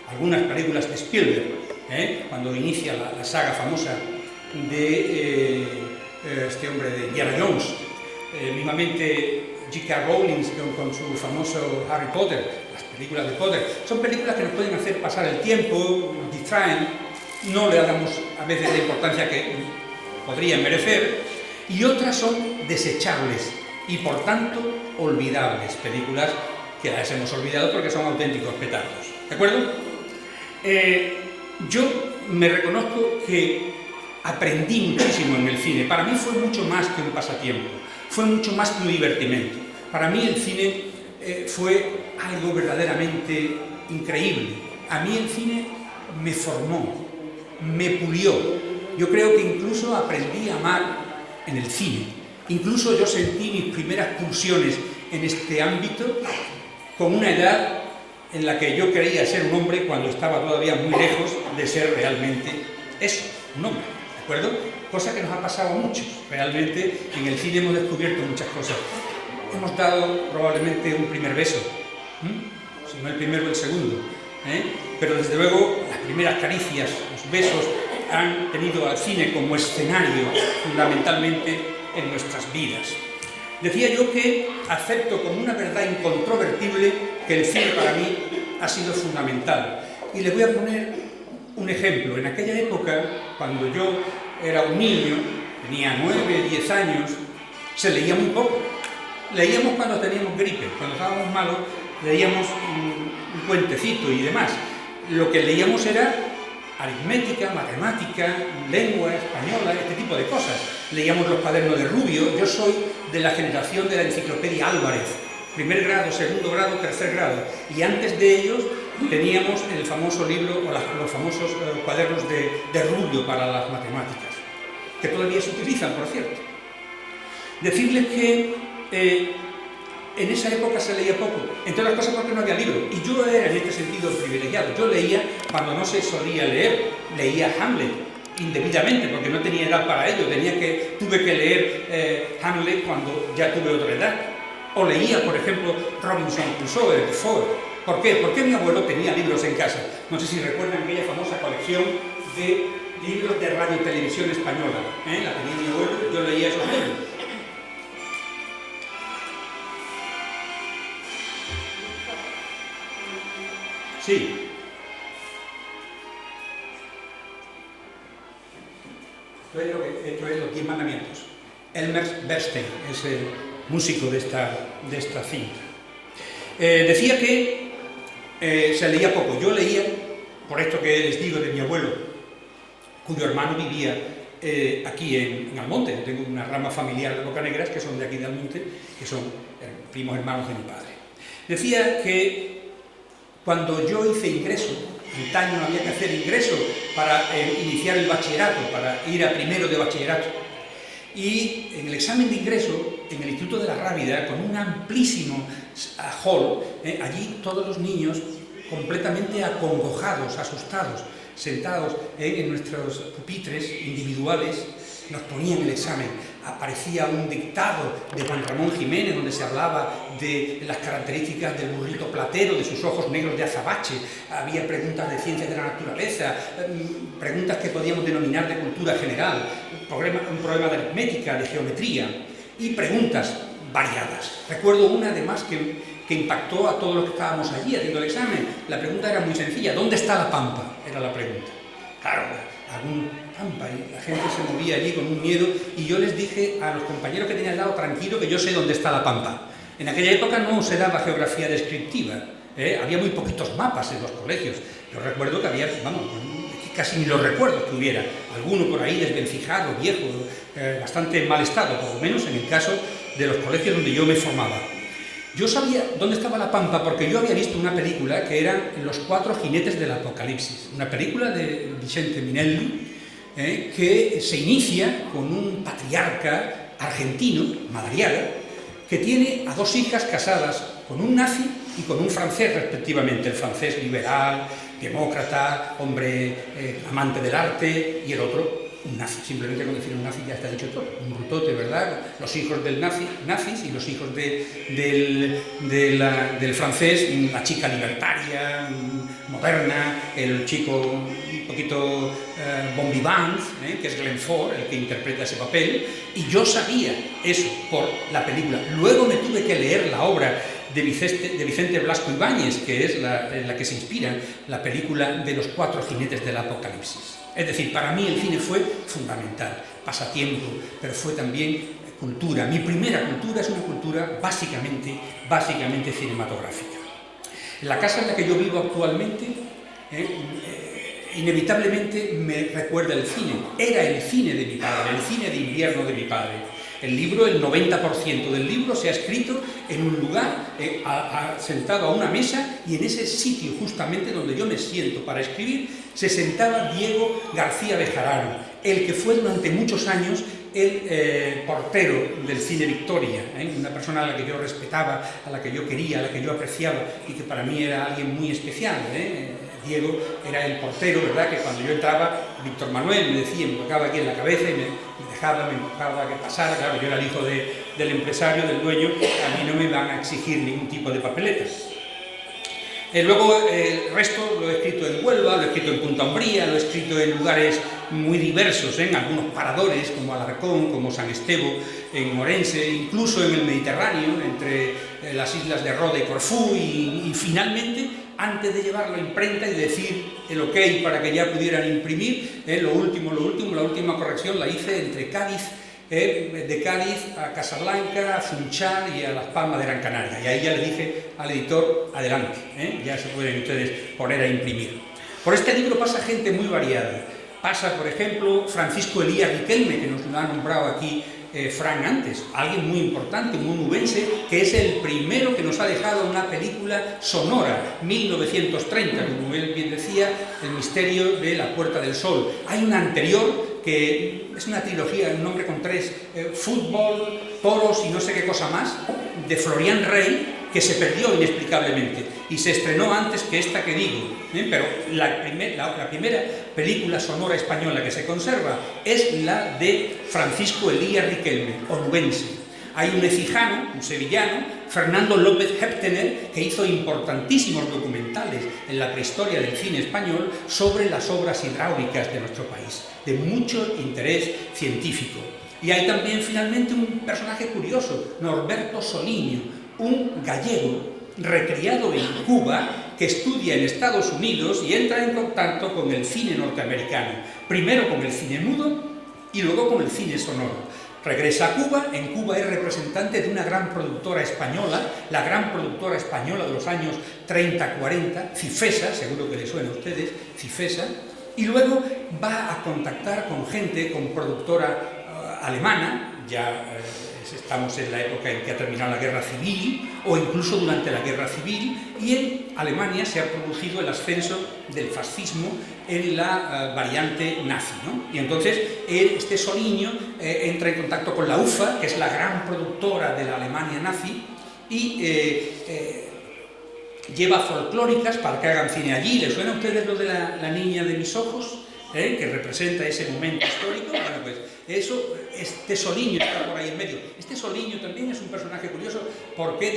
Algunas películas de Spielberg, cuando inicia la saga famosa de este hombre de Indiana Jones, mismamente J.K. Rowling con su famoso Harry Potter, las películas de Potter, son películas que nos pueden hacer pasar el tiempo, nos distraen, no le damos a veces la importancia que podrían merecer, y otras son desechables y por tanto olvidables, películas que las hemos olvidado porque son auténticos petardos, ¿de acuerdo? Yo me reconozco que aprendí muchísimo en el cine. Para mí fue mucho más que un pasatiempo, fue mucho más que un divertimento. Para mí el cine fue algo verdaderamente increíble. A mí el cine me formó, me pulió. Yo creo que incluso aprendí a amar en el cine. Incluso yo sentí mis primeras pulsiones en este ámbito con una edad en la que yo creía ser un hombre cuando estaba todavía muy lejos de ser realmente eso, un hombre, ¿de acuerdo? Cosa que nos ha pasado a muchos. Realmente en el cine hemos descubierto muchas cosas. Hemos dado probablemente un primer beso, si no el primero, el segundo, pero desde luego las primeras caricias, los besos han tenido al cine como escenario fundamentalmente en nuestras vidas. Decía yo que acepto como una verdad incontrovertible que el cine para mí ha sido fundamental. Y les voy a poner un ejemplo. En aquella época, cuando yo era un niño, tenía 9, 10 años, se leía muy poco. Leíamos cuando teníamos gripe, cuando estábamos malos, leíamos un cuentecito y demás. Lo que leíamos era aritmética, matemática, lengua española, este tipo de cosas. Leíamos los cuadernos de Rubio. Yo soy de la generación de la enciclopedia Álvarez, primer grado, segundo grado, tercer grado, y antes de ellos teníamos el famoso libro o los famosos cuadernos de Rubio para las matemáticas, que todavía se utilizan, por cierto. Decirles que en esa época se leía poco, entre otras cosas porque no había libro, y yo era en este sentido privilegiado. Yo leía cuando no se solía leer, leía Hamlet indebidamente porque no tenía edad para ello, tuve que leer Hamlet cuando ya tuve otra edad, o leía, por ejemplo, Robinson Crusoe de Defoe. ¿Por qué? Porque mi abuelo tenía libros en casa. No sé si recuerdan aquella famosa colección de libros de radio y televisión española, la tenía mi abuelo, yo leía esos libros. Sí. Esto es los 10 mandamientos. Elmer Bernstein es el músico de esta cinta. Decía que se leía poco. Yo leía, por esto que les digo de mi abuelo, cuyo hermano vivía aquí en Almonte. Yo tengo una rama familiar de Bocanegras que son de aquí de Almonte, que son primos hermanos de mi padre. Decía que cuando yo hice ingreso Antaño había que hacer ingreso para iniciar el bachillerato, para ir a primero de bachillerato. Y en el examen de ingreso, en el Instituto de la Rábida, con un amplísimo hall, allí todos los niños completamente acongojados, asustados, sentados en nuestros pupitres individuales, nos ponían el examen. Aparecía un dictado de Juan Ramón Jiménez donde se hablaba de las características del burrito platero, de sus ojos negros de azabache. Había preguntas de ciencias de la naturaleza, preguntas que podíamos denominar de cultura general, un problema de aritmética, de geometría y preguntas variadas. Recuerdo una además que impactó a todos los que estábamos allí haciendo el examen. La pregunta era muy sencilla: ¿dónde está la Pampa? Era la pregunta. Claro, algún Pampa, y la gente se movía allí con un miedo, y yo les dije a los compañeros que tenía al lado: tranquilo, que yo sé dónde está la Pampa. En aquella época no se daba geografía descriptiva, había muy poquitos mapas en los colegios. Yo recuerdo que había, casi ni los recuerdo que hubiera, alguno por ahí desvencijado, viejo, bastante en mal estado, por lo menos en el caso de los colegios donde yo me formaba. Yo sabía dónde estaba la Pampa porque yo había visto una película que eran Los Cuatro Jinetes del Apocalipsis, una película de Vicente Minelli, que se inicia con un patriarca argentino, Madariaga, que tiene a dos hijas casadas con un nazi y con un francés respectivamente, el francés liberal, demócrata, hombre amante del arte, y el otro un nazi. Simplemente con decir un nazi ya está dicho todo, un brutote, ¿verdad? Los hijos del nazis y los hijos del francés, la chica libertaria, moderna, el chico un poquito bon vivant, que es Glenn Ford, el que interpreta ese papel, y yo sabía eso por la película. Luego me tuve que leer la obra de Vicente Blasco Ibáñez, que es en la que se inspira la película de Los Cuatro Jinetes del Apocalipsis. Es decir, para mí el cine fue fundamental, pasatiempo, pero fue también cultura. Mi primera cultura es una cultura básicamente cinematográfica. En la casa en la que yo vivo actualmente, inevitablemente me recuerda el cine. Era el cine de mi padre, el cine de invierno de mi padre. El libro, el 90% del libro se ha escrito en un lugar, sentado a una mesa, y en ese sitio justamente donde yo me siento para escribir, se sentaba Diego García Bejarano, el que fue durante muchos años el portero del Cine Victoria, una persona a la que yo respetaba, a la que yo quería, a la que yo apreciaba y que para mí era alguien muy especial. Diego era el portero, ¿verdad? Que cuando yo entraba, Víctor Manuel me decía, me tocaba aquí en la cabeza y me empujaba que pasara. Claro, yo era el hijo del empresario, del dueño, a mí no me iban a exigir ningún tipo de papeletas. Luego el resto lo he escrito en Huelva, lo he escrito en Punta Umbría, lo he escrito en lugares muy diversos, en algunos paradores como Alarcón, como San Estevo, en Orense, incluso en el Mediterráneo, entre las islas de Rode y Corfú, y finalmente, antes de llevarlo a imprenta y decir el ok para que ya pudieran imprimir, la última corrección la hice entre Cádiz, de Cádiz a Casablanca, a Funchal y a Las Palmas de Gran Canaria. Y ahí ya le dije al editor, adelante, ya se pueden ustedes poner a imprimir. Por este libro pasa gente muy variada. Pasa, por ejemplo, Francisco Elías Riquelme, que nos lo ha nombrado aquí Fran antes, alguien muy importante, un onubense, que es el primero que nos ha dejado una película sonora, 1930, como él bien decía, El misterio de la Puerta del Sol. Hay una anterior que es una trilogía, un nombre con tres, Fútbol, Toros y no sé qué cosa más, de Florian Rey, que se perdió inexplicablemente y se estrenó antes que esta que digo, pero la primera película sonora española que se conserva es la de Francisco Elías Riquelme, onubense. Hay un ecijano, un sevillano, Fernando López Heptener, que hizo importantísimos documentales en la prehistoria del cine español sobre las obras hidráulicas de nuestro país, de mucho interés científico. Y hay también finalmente un personaje curioso, Norberto Soliño, un gallego recriado en Cuba que estudia en Estados Unidos y entra en contacto con el cine norteamericano, primero con el cine mudo y luego con el cine sonoro. Regresa a Cuba, en Cuba es representante de una gran productora española, la gran productora española de los años 30-40, Cifesa, seguro que les suena a ustedes, Cifesa, y luego va a contactar con gente, con productora alemana, ya estamos en la época en que ha terminado la guerra civil, o incluso durante la guerra civil, y en Alemania se ha producido el ascenso del fascismo en la variante nazi, ¿no? Y entonces este Soliño entra en contacto con la UFA, que es la gran productora de la Alemania nazi, y lleva folclóricas para que hagan cine allí. ¿Les suena a ustedes lo de la niña de mis ojos? Que representa ese momento histórico. Bueno, pues eso, este Soliño está por ahí en medio. Este Soliño también es un personaje curioso. ¿Por qué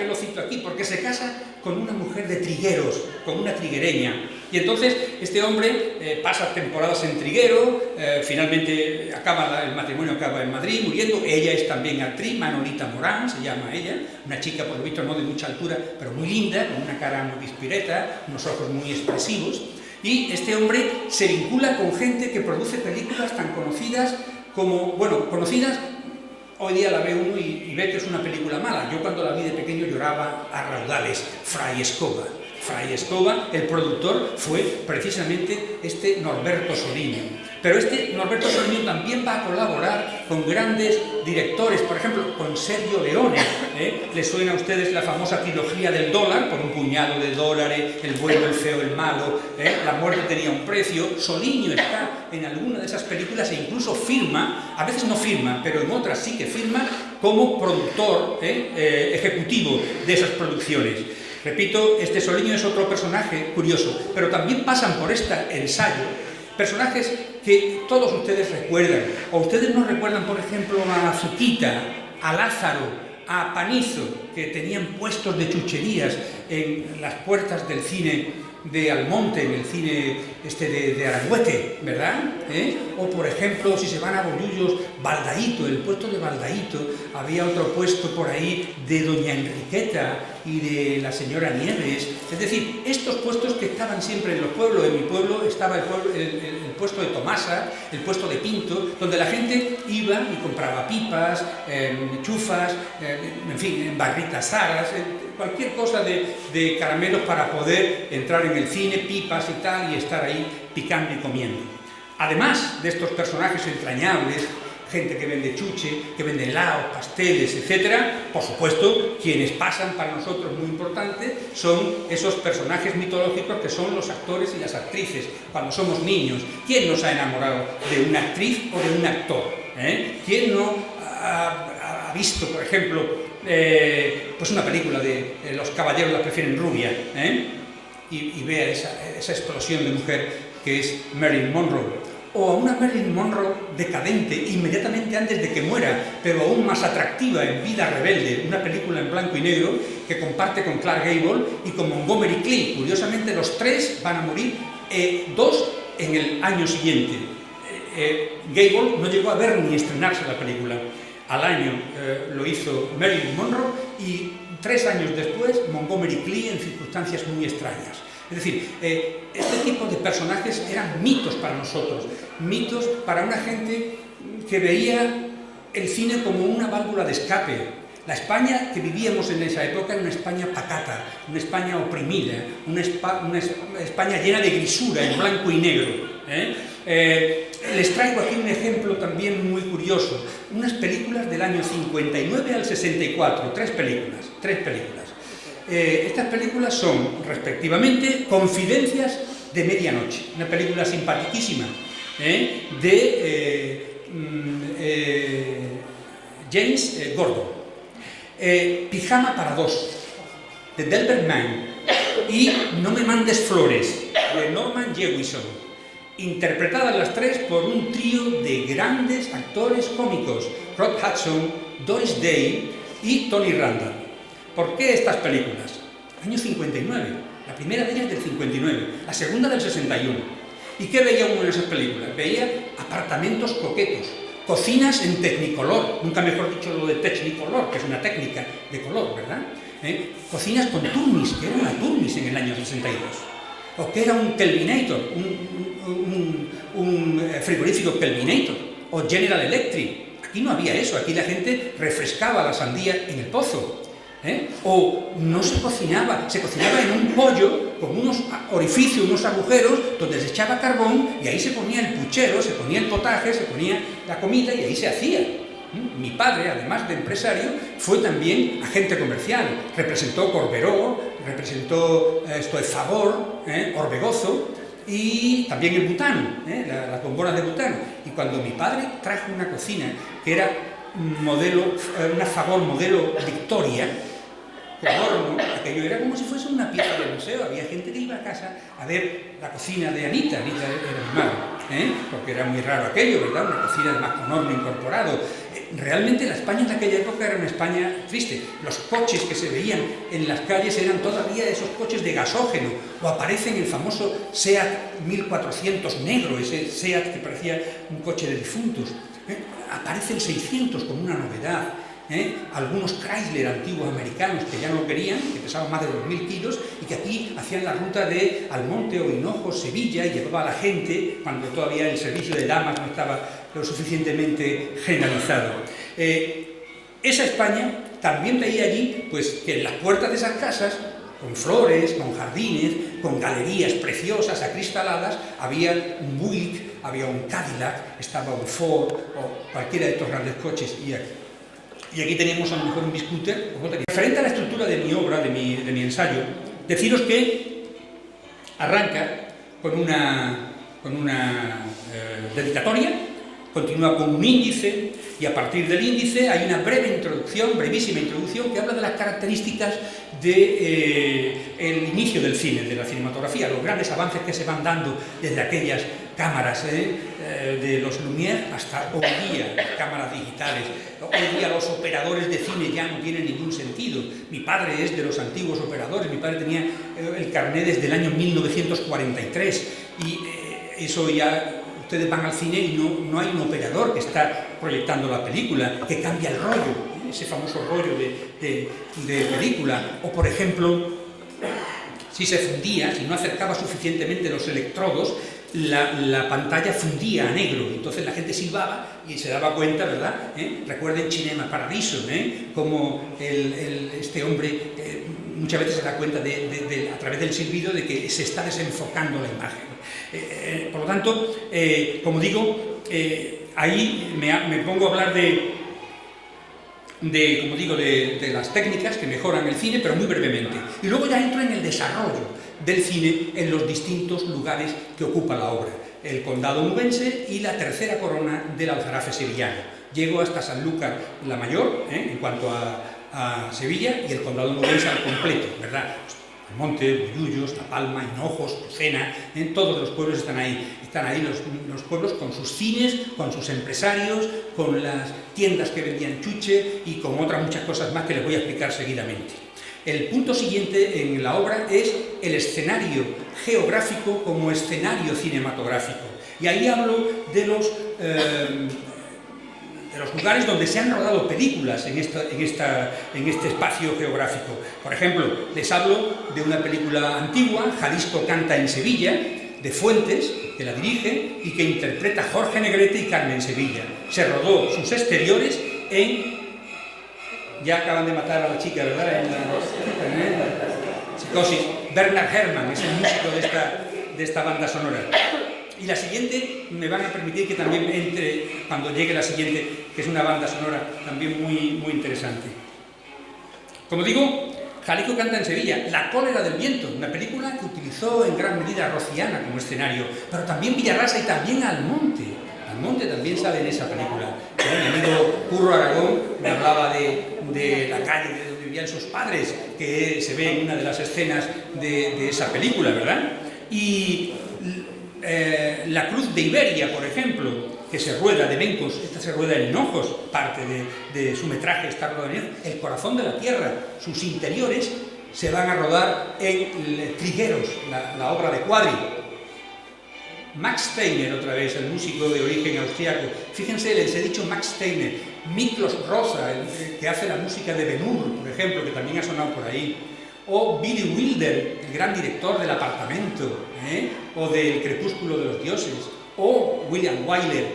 lo cito aquí? Porque se casa con una mujer de Trigueros, con una triguereña. Y entonces este hombre pasa temporadas en Triguero, finalmente el matrimonio acaba en Madrid, muriendo. Ella es también actriz, Manolita Morán se llama ella, una chica por lo visto no de mucha altura, pero muy linda, con una cara muy pispireta, unos ojos muy expresivos. Y este hombre se vincula con gente que produce películas tan conocidas como, bueno, conocidas, hoy día la ve uno y ve que es una película mala. Yo cuando la vi de pequeño lloraba a raudales. Fray Escoba. Fray Escoba, el productor, fue precisamente este Norberto Soliño. Pero este Norberto Soliño también va a colaborar con grandes directores, por ejemplo, con Sergio Leone. ¿Les suena a ustedes la famosa trilogía del dólar? Por un puñado de dólares, el bueno, el feo, el malo, la muerte tenía un precio. Soliño está en alguna de esas películas e incluso firma, a veces no firma, pero en otras sí que firma, como productor ejecutivo de esas producciones. Repito, este Soliño es otro personaje curioso, pero también pasan por este ensayo personajes que todos ustedes recuerdan, o ustedes no recuerdan, por ejemplo, a Azuquita, a Lázaro, a Panizo, que tenían puestos de chucherías en las puertas del cine de Almonte, en el cine de Aragüete, ¿verdad? O por ejemplo, si se van a Bollullos, Baldaíto, el puesto de Baldaíto, había otro puesto por ahí de Doña Enriqueta y de la señora Nieves. Es decir, estos puestos que estaban siempre en los pueblos. En mi pueblo estaba el puesto de Tomasa, el puesto de Pinto, donde la gente iba y compraba pipas, chufas, en fin, barritas zaras, cualquier cosa de caramelos para poder entrar en el cine, pipas y tal, y estar ahí picando y comiendo. Además de estos personajes entrañables, gente que vende chuche, que vende helados, pasteles, etcétera, por supuesto, quienes pasan para nosotros muy importantes son esos personajes mitológicos que son los actores y las actrices. Cuando somos niños, ¿quién nos ha enamorado de una actriz o de un actor? ¿Quién no ha visto, por ejemplo, pues una película de Los caballeros la prefieren rubia, y vea esa explosión de mujer que es Marilyn Monroe? O a una Marilyn Monroe decadente inmediatamente antes de que muera, pero aún más atractiva en Vida Rebelde, una película en blanco y negro que comparte con Clark Gable y con Montgomery Clift. Curiosamente, los tres van a morir, dos en el año siguiente. Gable no llegó a ver ni estrenarse la película. Al año lo hizo Marilyn Monroe y 3 años después Montgomery Clift en circunstancias muy extrañas. Es decir, este tipo de personajes eran mitos para nosotros, mitos para una gente que veía el cine como una válvula de escape. La España que vivíamos en esa época era una España pacata, una España oprimida, una España llena de grisura en blanco y negro. Les traigo aquí un ejemplo también muy curioso, unas películas del año 59 al 64, tres películas. Estas películas son, respectivamente, Confidencias de medianoche, una película simpaticísima de James Gordon. Pijama para dos, de Delbert Mann, y No me mandes flores, de Norman Jewison, interpretadas las tres por un trío de grandes actores cómicos, Rod Hudson, Doris Day y Tony Randall. ¿Por qué estas películas? Año 59, la primera de ellas del 59, la segunda del 61. ¿Y qué veía uno en esas películas? Veía apartamentos coquetos, cocinas en Technicolor, nunca mejor dicho lo de Technicolor, que es una técnica de color, ¿verdad? Cocinas con turnis, que era una turnis en el año 62. O que era un Kelvinator, un frigorífico Kelvinator, o General Electric. Aquí no había eso, aquí la gente refrescaba la sandía en el pozo. O no se cocinaba en un pollo con unos orificios, unos agujeros donde se echaba carbón y ahí se ponía el puchero, se ponía el potaje, se ponía la comida y ahí se hacía. Mi padre, además de empresario, fue también agente comercial. Representó Corberó, representó Fagor, Orbegozo y también el Bután, las bombonas de Bután. Y cuando mi padre trajo una cocina que era una Fagor modelo Victoria, con horno, aquello era como si fuese una pieza de museo. Había gente que iba a casa a ver la cocina de Anita era mi madre, porque era muy raro aquello, ¿verdad? Una cocina además con horno incorporado. Realmente la España de aquella época era una España triste. Los coches que se veían en las calles eran todavía esos coches de gasógeno, o aparece en el famoso SEAT 1400 negro, ese SEAT que parecía un coche de difuntos. Aparece el 600 como una novedad. Algunos Chrysler antiguos americanos que ya no lo querían, que pesaban más de 2000 kilos y que aquí hacían la ruta de Almonte o Hinojos, Sevilla, y llevaba a la gente cuando todavía el servicio de damas no estaba lo suficientemente generalizado. Esa España también veía allí pues, que en las puertas de esas casas, con flores, con jardines, con galerías preciosas, acristaladas, había un Buick, había un Cadillac, estaba un Ford o cualquiera de estos grandes coches. Y aquí tenemos a lo mejor un biscooter. Referente a la estructura de mi obra, de mi ensayo, deciros que arranca con una dedicatoria, continúa con un índice, y a partir del índice hay una brevísima introducción, que habla de las características del inicio del cine, de la cinematografía, los grandes avances que se van dando desde aquellas cámaras de los Lumière hasta hoy día, las cámaras digitales. Hoy día los operadores de cine ya no tienen ningún sentido. Mi padre es de los antiguos operadores, mi padre tenía el carné desde el año 1943, y eso ya... Ustedes van al cine y no hay un operador que está proyectando la película, que cambia el rollo, ese famoso rollo de película. O, por ejemplo, si se fundía, si no acercaba suficientemente los electrodos, la pantalla fundía a negro, entonces la gente silbaba y se daba cuenta, ¿verdad? Recuerden Cinema Paradiso, como este hombre muchas veces se da cuenta a través del silbido de que se está desenfocando la imagen. Por lo tanto, como digo, ahí me pongo a hablar de las técnicas que mejoran el cine, pero muy brevemente. Y luego ya entro en el desarrollo del cine en los distintos lugares que ocupa la obra. El condado nubense y la tercera corona del Aljarafe sevillano. Llego hasta Sanlúcar la Mayor, en cuanto a Sevilla, y el condado nubense al completo, ¿verdad? Almonte, Bollullos, La Palma, Hinojos, Lucena, todos los pueblos están ahí. Están ahí los pueblos con sus cines, con sus empresarios, con las tiendas que vendían chuche y con otras muchas cosas más que les voy a explicar seguidamente. El punto siguiente en la obra es el escenario geográfico como escenario cinematográfico. Y ahí hablo de los lugares donde se han rodado películas en este espacio geográfico. Por ejemplo, les hablo de una película antigua, Jalisco canta en Sevilla, de Fuentes, que la dirige y que interpreta Jorge Negrete y Carmen Sevilla. Se rodó sus exteriores en... Ya acaban de matar a la chica, ¿verdad? En la Psicosis. Bernard Herrmann es el músico de esta banda sonora. Y la siguiente, me van a permitir que también entre, cuando llegue la siguiente, que es una banda sonora también muy, muy interesante. Como digo, Jalisco canta en Sevilla, La cólera del viento, una película que utilizó en gran medida a Rociana como escenario, pero también Villarrasa y también Almonte. Almonte también sale en esa película. Mi amigo Curro Aragón me hablaba de la calle de donde vivían sus padres, que se ve en una de las escenas de esa película, ¿verdad? Y La Cruz de Iberia, por ejemplo, que se rueda de Bencos, esta se rueda en Hinojos, parte de su metraje está rodado en El corazón de la tierra, sus interiores se van a rodar en Trigueros, la obra de Quadri. Max Steiner, otra vez, el músico de origen austriaco. Fíjense, les he dicho Max Steiner. Miklos Rosa, el que hace la música de Ben-Hur, por ejemplo, que también ha sonado por ahí. O Billy Wilder, el gran director del Apartamento, o del Crepúsculo de los Dioses. O William Wyler.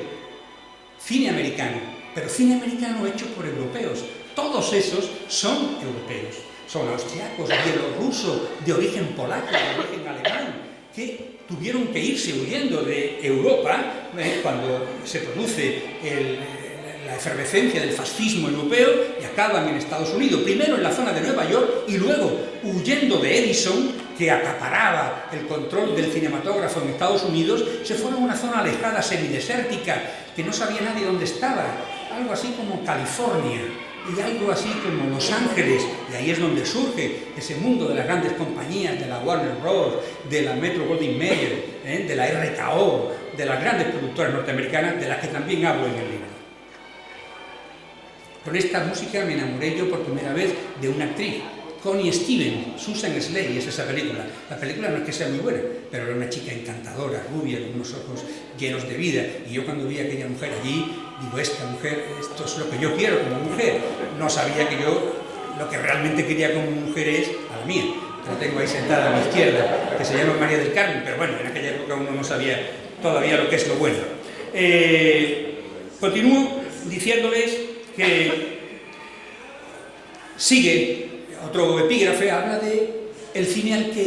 Cine americano, pero cine americano hecho por europeos. Todos esos son europeos. Son austriacos, bielorrusos, de origen polaco, de origen alemán, que tuvieron que irse huyendo de Europa cuando se produce la efervescencia del fascismo europeo y acaban en Estados Unidos, primero en la zona de Nueva York y luego huyendo de Edison, que acaparaba el control del cinematógrafo en Estados Unidos, se fueron a una zona alejada, semidesértica, que no sabía nadie dónde estaba, algo así como California y algo así como Los Ángeles, y ahí es donde surge ese mundo de las grandes compañías, de la Warner Bros., de la Metro-Goldwyn-Mayer, de la RKO, de las grandes productoras norteamericanas, de las que también hablo en el libro. Con esta música me enamoré yo por primera vez de una actriz, Connie Stevens, Susan Slade, es esa película. La película no es que sea muy buena, pero era una chica encantadora, rubia, con unos ojos llenos de vida. Y yo cuando vi a aquella mujer allí, digo, esta mujer, esto es lo que yo quiero como mujer. No sabía que yo lo que realmente quería como mujer es a la mía. La tengo ahí sentada a mi izquierda, que se llama María del Carmen, pero bueno, en aquella época uno no sabía todavía lo que es lo bueno. Continúo diciéndoles que sigue otro epígrafe, habla de el cine al que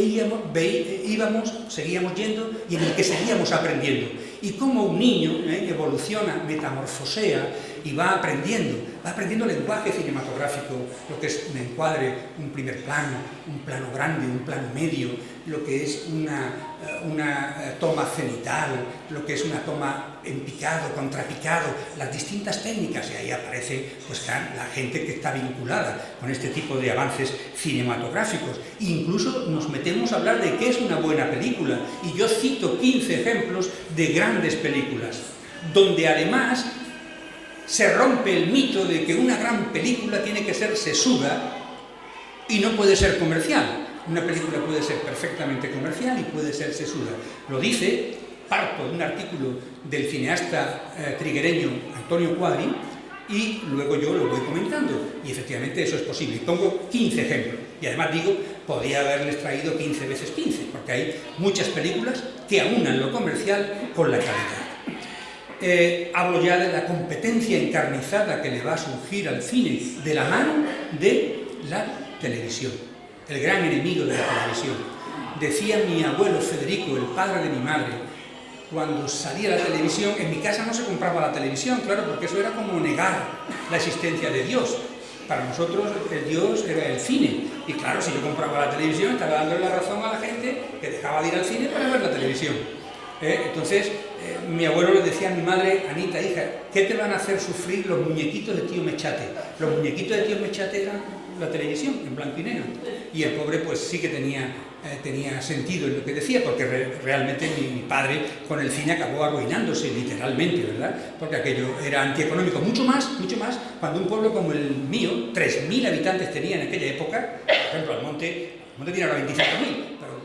seguíamos yendo y en el que seguíamos aprendiendo. Y cómo un niño evoluciona, metamorfosea y va aprendiendo lenguaje cinematográfico, lo que es un encuadre, un primer plano, un plano grande, un plano medio, lo que es una toma cenital, lo que es una toma en picado, contrapicado, las distintas técnicas, y ahí aparece pues, la gente que está vinculada con este tipo de avances cinematográficos. Incluso nos metemos a hablar de qué es una buena película, y yo cito 15 ejemplos de grandes películas, donde además se rompe el mito de que una gran película tiene que ser sesuda y no puede ser comercial. Una película puede ser perfectamente comercial y puede ser sesuda. Lo dice, parto de un artículo del cineasta triguereño Antonio Cuadri, y luego yo lo voy comentando. Y efectivamente eso es posible. Y pongo 15 ejemplos. Y además digo, podría haberles traído 15 veces 15, porque hay muchas películas que aunan lo comercial con la calidad. Hablo ya de la competencia encarnizada que le va a surgir al cine de la mano de la televisión, el gran enemigo de la televisión. Decía mi abuelo Federico, el padre de mi madre, cuando salía la televisión, en mi casa no se compraba la televisión, claro, porque eso era como negar la existencia de Dios. Para nosotros el Dios era el cine, y claro, si yo compraba la televisión estaba dándole la razón a la gente que dejaba de ir al cine para ver la televisión. Entonces, mi abuelo le decía a mi madre, Anita, hija, ¿qué te van a hacer sufrir los muñequitos de tío Mechate? Los muñequitos de tío Mechate eran la televisión, en blanco y negro. Y el pobre pues sí que tenía sentido en lo que decía, porque realmente mi padre con el cine acabó arruinándose literalmente, ¿verdad? Porque aquello era antieconómico, mucho más cuando un pueblo como el mío, 3.000 habitantes tenía en aquella época. Por ejemplo, Almonte tiene ahora 25.000, pero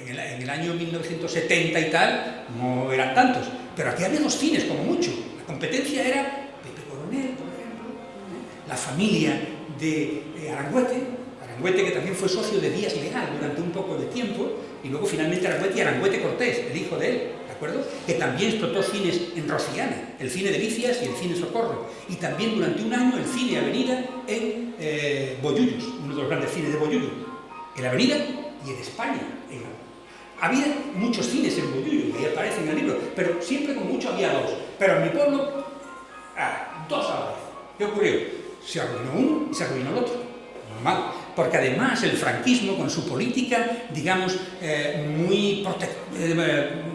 en el año 1970 y tal no eran tantos, pero aquí había 2 cines como mucho. La competencia era Pepe Coronel, por ejemplo, la familia de Arangüete, que también fue socio de Díaz Leal durante un poco de tiempo, y luego finalmente Arangüete y Arangüete Cortés, el hijo de él, ¿de acuerdo? Que también explotó cines en Rociana, el cine Delicias y el cine Socorro, y también durante un año el cine Avenida en Bollullos, uno de los grandes cines de Bollullos, en la Avenida y en España. Había muchos cines en Bollullos, que ahí aparecen en el libro, pero siempre con mucho había 2. Pero en mi pueblo, 2 a la vez. ¿Qué ocurrió? Se arruinó uno y se arruinó el otro. Normal. Porque además el franquismo, con su política, digamos, muy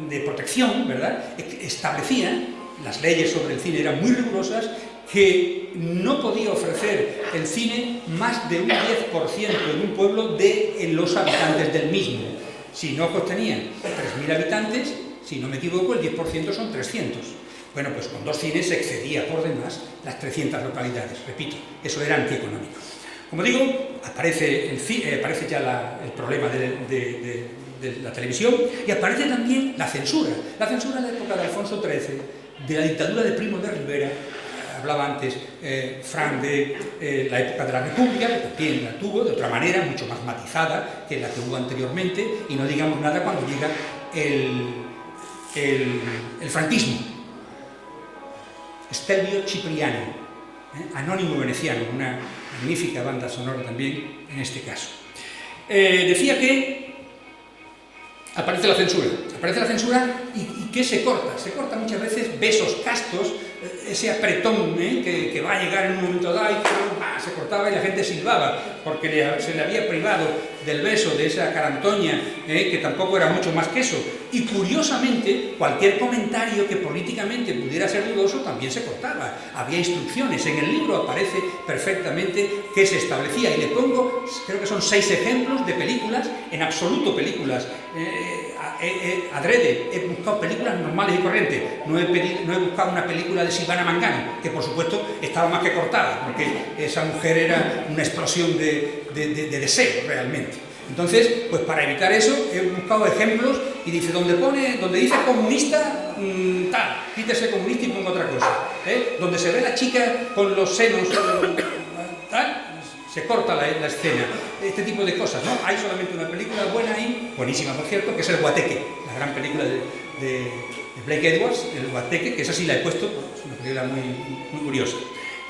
de protección, ¿verdad?, establecía, las leyes sobre el cine eran muy rigurosas, que no podía ofrecer el cine más de un 10% en un pueblo de los habitantes del mismo. Si no tenía 3.000 habitantes, si no me equivoco, el 10% son 300. Bueno, pues con 2 cines se excedía por demás las 300 localidades. Repito, eso era antieconómico. Como digo, aparece ya el problema de la televisión, y aparece también la censura. La censura de la época de Alfonso XIII, de la dictadura de Primo de Rivera. Hablaba antes Fran de la época de la República, que también la tuvo de otra manera, mucho más matizada que la que hubo anteriormente, y no digamos nada cuando llega el franquismo. Stelvio Cipriani, Anónimo Veneciano, una magnífica banda sonora también en este caso. Decía que aparece la censura, aparece la censura y ¿qué se corta? Se corta muchas veces besos castos, ese apretón que va a llegar en un momento dado y se cortaba y la gente silbaba porque se le había privado del beso, de esa carantoña, que tampoco era mucho más que eso. Y curiosamente, cualquier comentario que políticamente pudiera ser dudoso también se cortaba. Había instrucciones, en el libro aparece perfectamente que se establecía, y le pongo, creo que son 6 ejemplos de películas, en absoluto películas, adrede, he buscado películas normales y corrientes, no he buscado una película de Silvana Mangano, que por supuesto estaba más que cortada, porque esa mujer era una explosión de deseo realmente. Entonces, pues para evitar eso, he buscado ejemplos y dice, donde dice comunista, tal, quítese comunista y ponga otra cosa. Donde se ve la chica con los senos, tal, se corta la escena. Este tipo de cosas, ¿no? Hay solamente una película buena ahí, buenísima por cierto, que es El Guateque, la gran película de Blake Edwards, El Guateque, que esa sí la he puesto, es una película muy curiosa.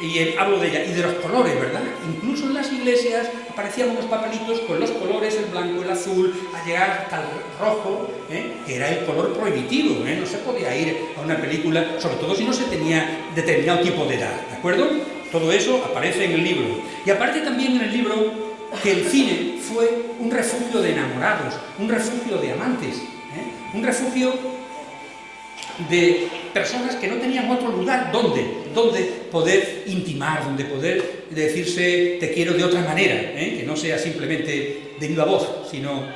Y hablo de ella, y de los colores, ¿verdad? Incluso en las iglesias aparecían unos papelitos con los colores, el blanco, el azul, a llegar hasta el rojo, que era el color prohibitivo, no se podía ir a una película, sobre todo si no se tenía determinado tipo de edad, ¿de acuerdo? Todo eso aparece en el libro. Y aparece también en el libro que el cine fue un refugio de enamorados, un refugio de amantes, un refugio de personas que no tenían otro lugar donde poder intimar, donde poder decirse te quiero de otra manera, que no sea simplemente de viva voz, sino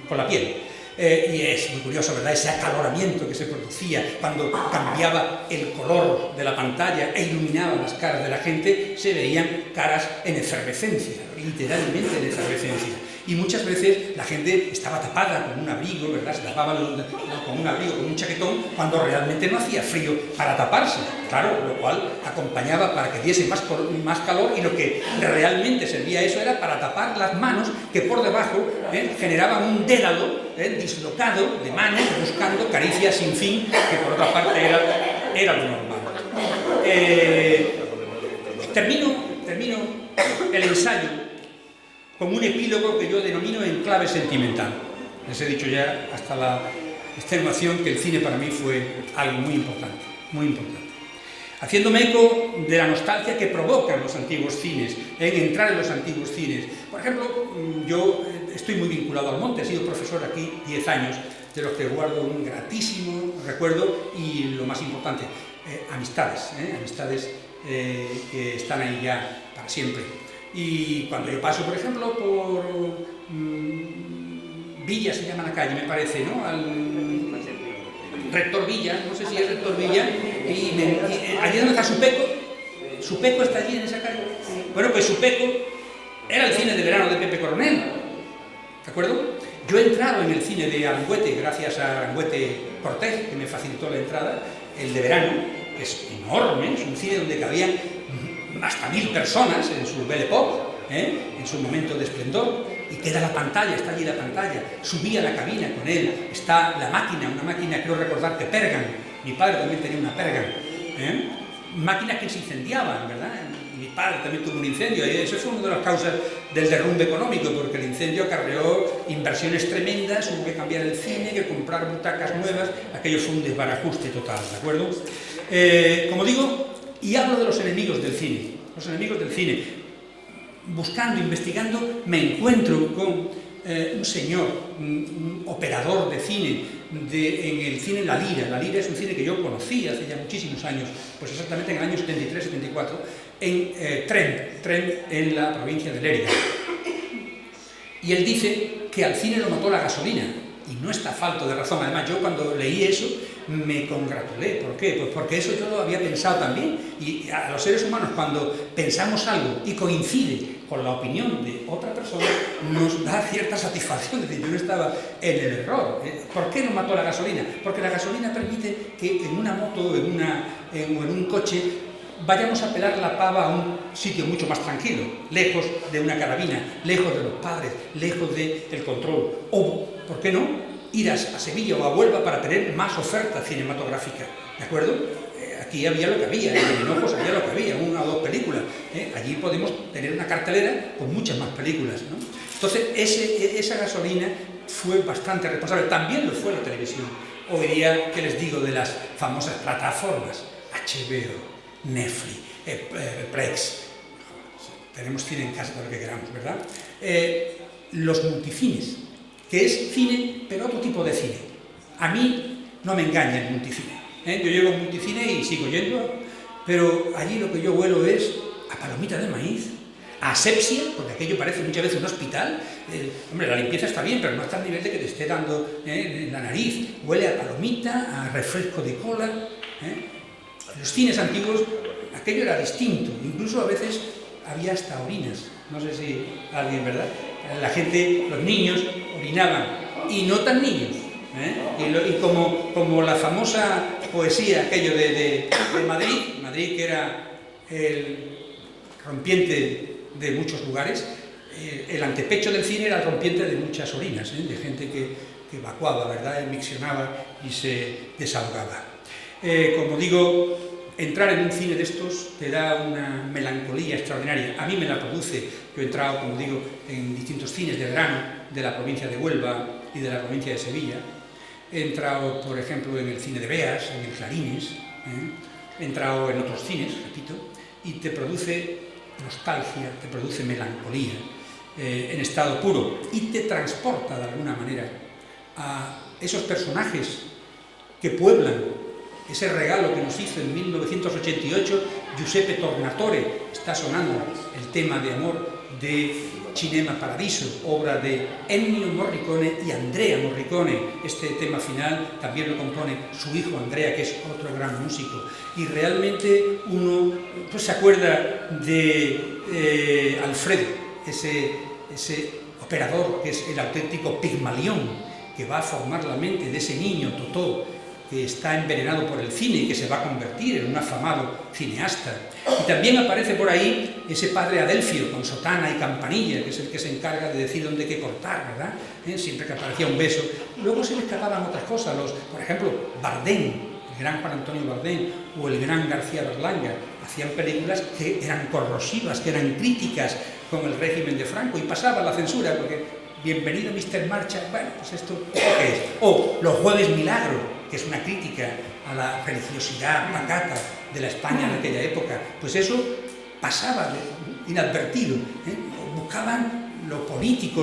con la piel. Y es muy curioso, ¿verdad?, ese acaloramiento que se producía cuando cambiaba el color de la pantalla e iluminaba las caras de la gente, se veían caras en efervescencia, literalmente en efervescencia. Y muchas veces la gente estaba tapada con un abrigo, ¿verdad?, se tapaba con un abrigo, con un chaquetón, cuando realmente no hacía frío para taparse, claro, lo cual acompañaba para que diese más calor, y lo que realmente servía eso era para tapar las manos, que por debajo generaban un dédalo dislocado de manos buscando caricias sin fin, que por otra parte era lo normal. Termino el ensayo con un epílogo que yo denomino en clave sentimental. Les he dicho ya hasta la extenuación que el cine para mí fue algo muy importante, muy importante. Haciéndome eco de la nostalgia que provocan los antiguos cines, en entrar en los antiguos cines. Por ejemplo, yo estoy muy vinculado al monte, he sido profesor aquí 10 años, de los que guardo un gratísimo recuerdo y, lo más importante, amistades que están ahí ya para siempre. Y cuando yo paso, por ejemplo, por Villa, se llama la calle, me parece, ¿no?, al Rector Villa, no sé si es Rector Villa, y allí donde está Supeco está allí en esa calle. Bueno, pues Supeco era el cine de verano de Pepe Coronel, ¿de acuerdo? Yo he entrado en el cine de Aranguete, gracias a Aranguete Cortés, que me facilitó la entrada, el de verano, que es enorme, es un cine donde cabían hasta 1000 personas en su Belle Époque, en su momento de esplendor, y queda la pantalla, está allí la pantalla, subí a la cabina con él, está la máquina, una máquina, creo recordar que Pergan, mi padre también tenía una Pergan, máquinas que se incendiaban, ¿verdad? Mi padre también tuvo un incendio, y eso fue una de las causas del derrumbe económico, porque el incendio acarreó inversiones tremendas, hubo que cambiar el cine, que comprar butacas nuevas, aquello fue un desbarajuste total, ¿de acuerdo? Como digo, y hablo de los enemigos del cine. Los enemigos del cine. Buscando, investigando, me encuentro con un señor, un operador de cine, en el cine La Lira. La Lira es un cine que yo conocí hace ya muchísimos años, pues exactamente en el año 73-74, en Tremp, en la provincia de Lérida. Y él dice que al cine lo mató la gasolina. Y no está falto de razón. Además, yo cuando leí eso me congratulé. ¿Por qué? Pues porque eso yo lo había pensado también. Y a los seres humanos, cuando pensamos algo y coincide con la opinión de otra persona, nos da cierta satisfacción. Es decir, yo no estaba en el error. ¿Por qué no mató la gasolina? Porque la gasolina permite que en una moto o en un coche vayamos a pelar la pava a un sitio mucho más tranquilo, lejos de una carabina, lejos de los padres, lejos del control. O, ¿por qué no?, ir a Sevilla o a Huelva para tener más oferta cinematográfica, ¿de acuerdo? Aquí había lo que había, en Hinojos había lo que había, 1 o 2 películas. Allí podemos tener una cartelera con muchas más películas, ¿no? Entonces, esa gasolina fue bastante responsable, también lo fue la televisión. Hoy día, ¿qué les digo de las famosas plataformas? HBO, Netflix, Plex, tenemos cine en casa, todo lo que queramos, ¿verdad? Los multicines, que es cine, pero otro tipo de cine. A mí no me engaña el multicine. Yo llego a un multicine y sigo yendo, pero allí lo que yo huelo es a palomita de maíz, a asepsia, porque aquello parece muchas veces un hospital. Hombre, la limpieza está bien, pero no está al nivel de que te esté dando en la nariz. Huele a palomita, a refresco de cola. En los cines antiguos aquello era distinto, incluso a veces había hasta orinas. No sé si alguien, ¿verdad? La gente, los niños, orinaban, y no tan niños. Y como la famosa poesía, aquello de Madrid, que era el rompiente de muchos lugares, el antepecho del cine era el rompiente de muchas orinas, de gente que evacuaba, ¿verdad?, miccionaba y se desahogaba. Como digo, entrar en un cine de estos te da una melancolía extraordinaria. A mí me la produce. Yo he entrado, como digo, en distintos cines de verano de la provincia de Huelva y de la provincia de Sevilla. He entrado, por ejemplo, en el cine de Beas, en el Clarines. He entrado en otros cines, repito, y te produce nostalgia, te produce melancolía en estado puro, y te transporta de alguna manera a esos personajes que pueblan ese regalo que nos hizo en 1988 Giuseppe Tornatore. Está sonando el tema de amor de Cinema Paradiso, obra de Ennio Morricone y Andrea Morricone. Este tema final también lo compone su hijo Andrea, que es otro gran músico. Y realmente uno pues se acuerda de Alfredo, ese operador que es el auténtico Pigmalión, que va a formar la mente de ese niño Totó, que está envenenado por el cine y que se va a convertir en un afamado cineasta. Y también aparece por ahí ese padre Adelfio, con sotana y campanilla, que es el que se encarga de decir dónde hay que cortar, ¿verdad? Siempre que aparecía un beso. Luego se le escapaban otras cosas, por ejemplo, Bardem, el gran Juan Antonio Bardem, o el gran García Berlanga, hacían películas que eran corrosivas, que eran críticas con el régimen de Franco, y pasaba la censura, porque bienvenido Mr. Marcha, bueno, pues esto ¿qué es? O Los Jueves Milagro, que es una crítica a la religiosidad pacata de la España de aquella época. Pues eso pasaba inadvertido, buscaban lo político,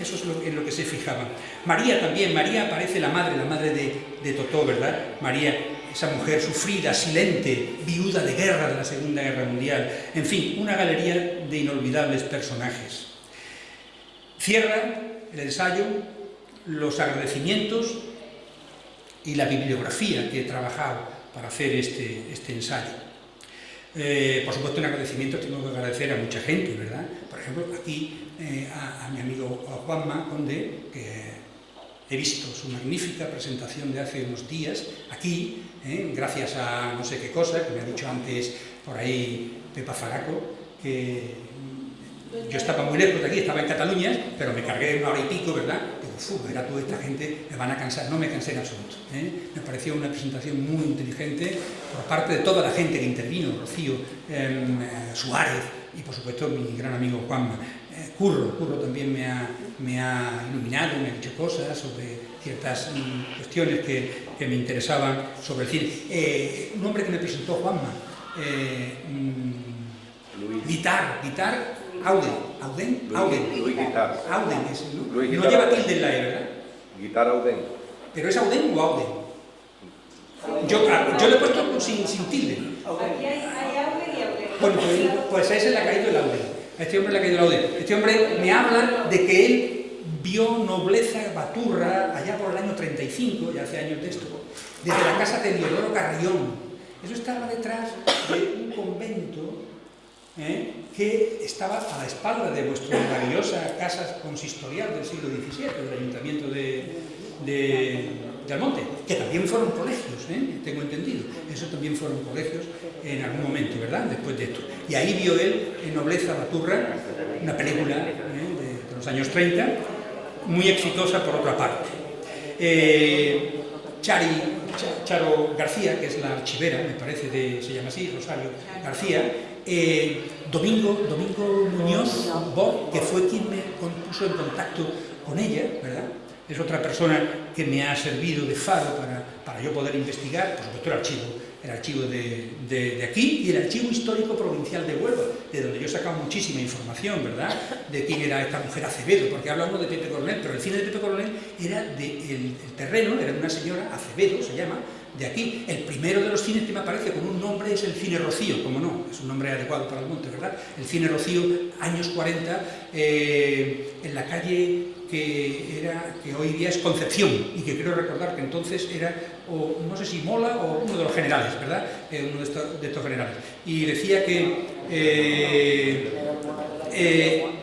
eso es en lo que se fijaban. María también, María aparece la madre de Totó, ¿verdad? María, esa mujer sufrida, silente, viuda de guerra de la Segunda Guerra Mundial. En fin, una galería de inolvidables personajes. Cierra el ensayo los agradecimientos y la bibliografía que he trabajado para hacer este ensayo. Por supuesto, en agradecimiento tengo que agradecer a mucha gente, ¿verdad? Por ejemplo, aquí a mi amigo Juanma Conde, que he visto su magnífica presentación de hace unos días, aquí, gracias a no sé qué cosa, que me ha dicho antes por ahí Pepa Faraco, que yo estaba muy lejos de aquí, estaba en Cataluña, pero me cargué 1 hora y pico, ¿verdad? Digo, era toda esta gente, me van a cansar. No me cansé en absoluto. Me pareció una presentación muy inteligente por parte de toda la gente que intervino, Rocío, Suárez y, por supuesto, mi gran amigo Juanma. Curro también me ha iluminado, me ha dicho cosas sobre ciertas cuestiones que me interesaban sobre el cine. Un hombre que me presentó Juanma, Guitar, Auden, Luis Guitar. Auden es, ¿no? Luis No Guitar lleva Auden. tilde en la E, ¿verdad? Guitar Auden. ¿Pero es Auden o Auden? Yo le he puesto sin tilde. Aquí hay auge y auge. Bueno, pues a ese le ha caído el Auden. A este hombre le ha caído el Auden. Este hombre me habla de que él vio Nobleza Baturra allá por el año 35, ya hace años de esto, desde la casa de Diodoro Carrión. Eso estaba detrás de un convento que estaba a la espalda de vuestra maravillosa casa consistorial del siglo XVII, del Ayuntamiento de Almonte, que también fueron colegios, tengo entendido. Eso también fueron colegios en algún momento, ¿verdad? Después de esto. Y ahí vio él en Nobleza Baturra, una película de los años 30, muy exitosa por otra parte. Charo García, que es la archivera, me parece, se llama así, Rosario García, Domingo Muñoz Bor, que fue quien me puso en contacto con ella, ¿verdad? Es otra persona que me ha servido de faro para yo poder investigar, por supuesto el archivo de aquí y el archivo histórico provincial de Huelva, de donde yo he sacado muchísima información, ¿verdad?, de quién era esta mujer Acevedo, porque hablamos de Pepe Coronel, pero el cine de Pepe Coronel era el terreno, era de una señora Acevedo, se llama, de aquí. El primero de los cines que me aparece con un nombre es el Cine Rocío, como no, es un nombre adecuado para el monte, ¿verdad? El Cine Rocío, años 40, en la calle que hoy día es Concepción, y que creo recordar que entonces era, o no sé si Mola o uno de los generales, ¿verdad? Uno de estos generales. Y decía que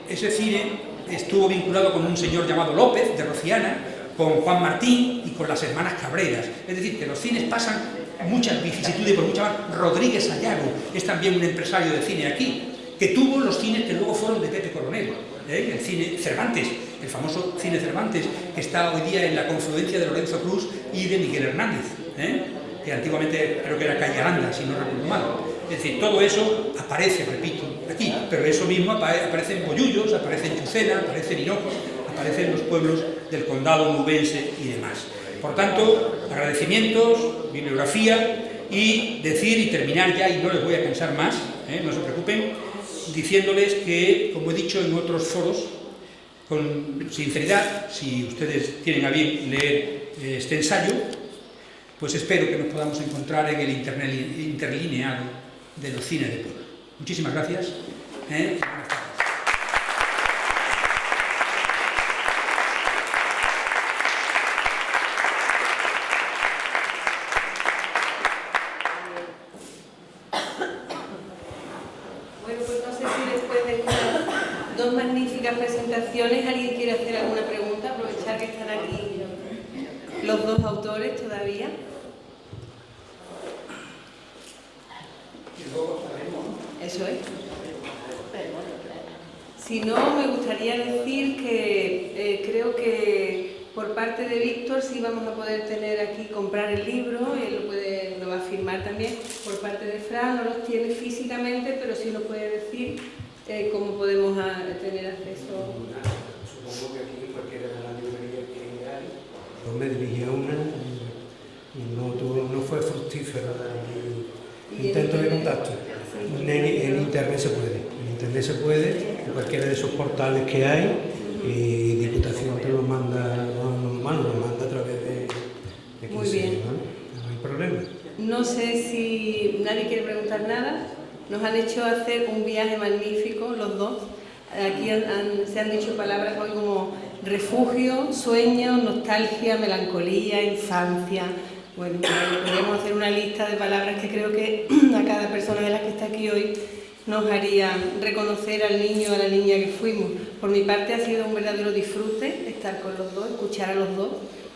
ese cine estuvo vinculado con un señor llamado López, de Rociana, con Juan Martín y con las hermanas Cabreras. Es decir, que los cines pasan muchas vicisitudes, por mucho más. Rodríguez Sayago es también un empresario de cine aquí, que tuvo los cines que luego fueron de Pepe Coronel, el cine Cervantes, el famoso cine Cervantes, que está hoy día en la confluencia de Lorenzo Cruz y de Miguel Hernández, que antiguamente creo que era Calle Aranda, si no recuerdo mal. Es decir, todo eso aparece, repito, aquí, pero eso mismo aparece en Bollullos, aparece en Chucena, aparece en Hinojos, aparece en los pueblos del condado nubense y demás. Por tanto, agradecimientos, bibliografía, y decir y terminar ya, y no les voy a cansar más, no se preocupen, diciéndoles que, como he dicho en otros foros, con sinceridad, si ustedes tienen a bien leer este ensayo, pues espero que nos podamos encontrar en el interlineado de los cines de pueblo. Muchísimas gracias. Bueno, pues no sé si después de estas dos magníficas presentaciones alguien quiere hacer alguna pregunta, aprovechar que están aquí los dos autores todavía. Eso es. Si no, me gustaría decir que creo que por parte de Víctor sí vamos a poder tener aquí, comprar el libro, y él lo va a firmar también. Por parte de Fran no los tiene físicamente, pero sí nos puede decir cómo podemos tener acceso. Supongo que aquí cualquiera de las librerías que hay. Yo me dirigí a una y no fue fructífero el intento de contacto. En internet se puede. En internet se puede, en cualquiera de esos portales que hay, y Diputación te lo manda a través de Muy bien. No hay problema. No sé si nadie quiere preguntar nada. Nos han hecho hacer un viaje magnífico los dos. Aquí se han dicho palabras hoy como refugio, sueño, nostalgia, melancolía, infancia. Bueno, podríamos hacer una lista de palabras que creo que a cada persona de las que está aquí hoy nos haría reconocer al niño o a la niña que fuimos. Por mi parte ha sido un verdadero disfrute estar con los dos, escuchar a los dos,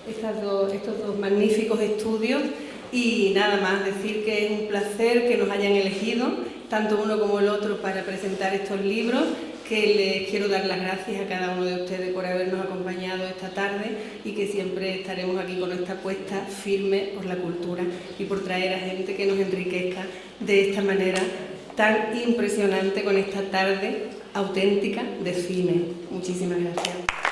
estos dos magníficos estudios, y nada más decir que es un placer que nos hayan elegido, tanto uno como el otro, para presentar estos libros, que les quiero dar las gracias a cada uno de ustedes por habernos acompañado esta tarde, y que siempre estaremos aquí con nuestra apuesta firme por la cultura y por traer a gente que nos enriquezca de esta manera tan impresionante, con esta tarde auténtica de cine. Muchísimas gracias.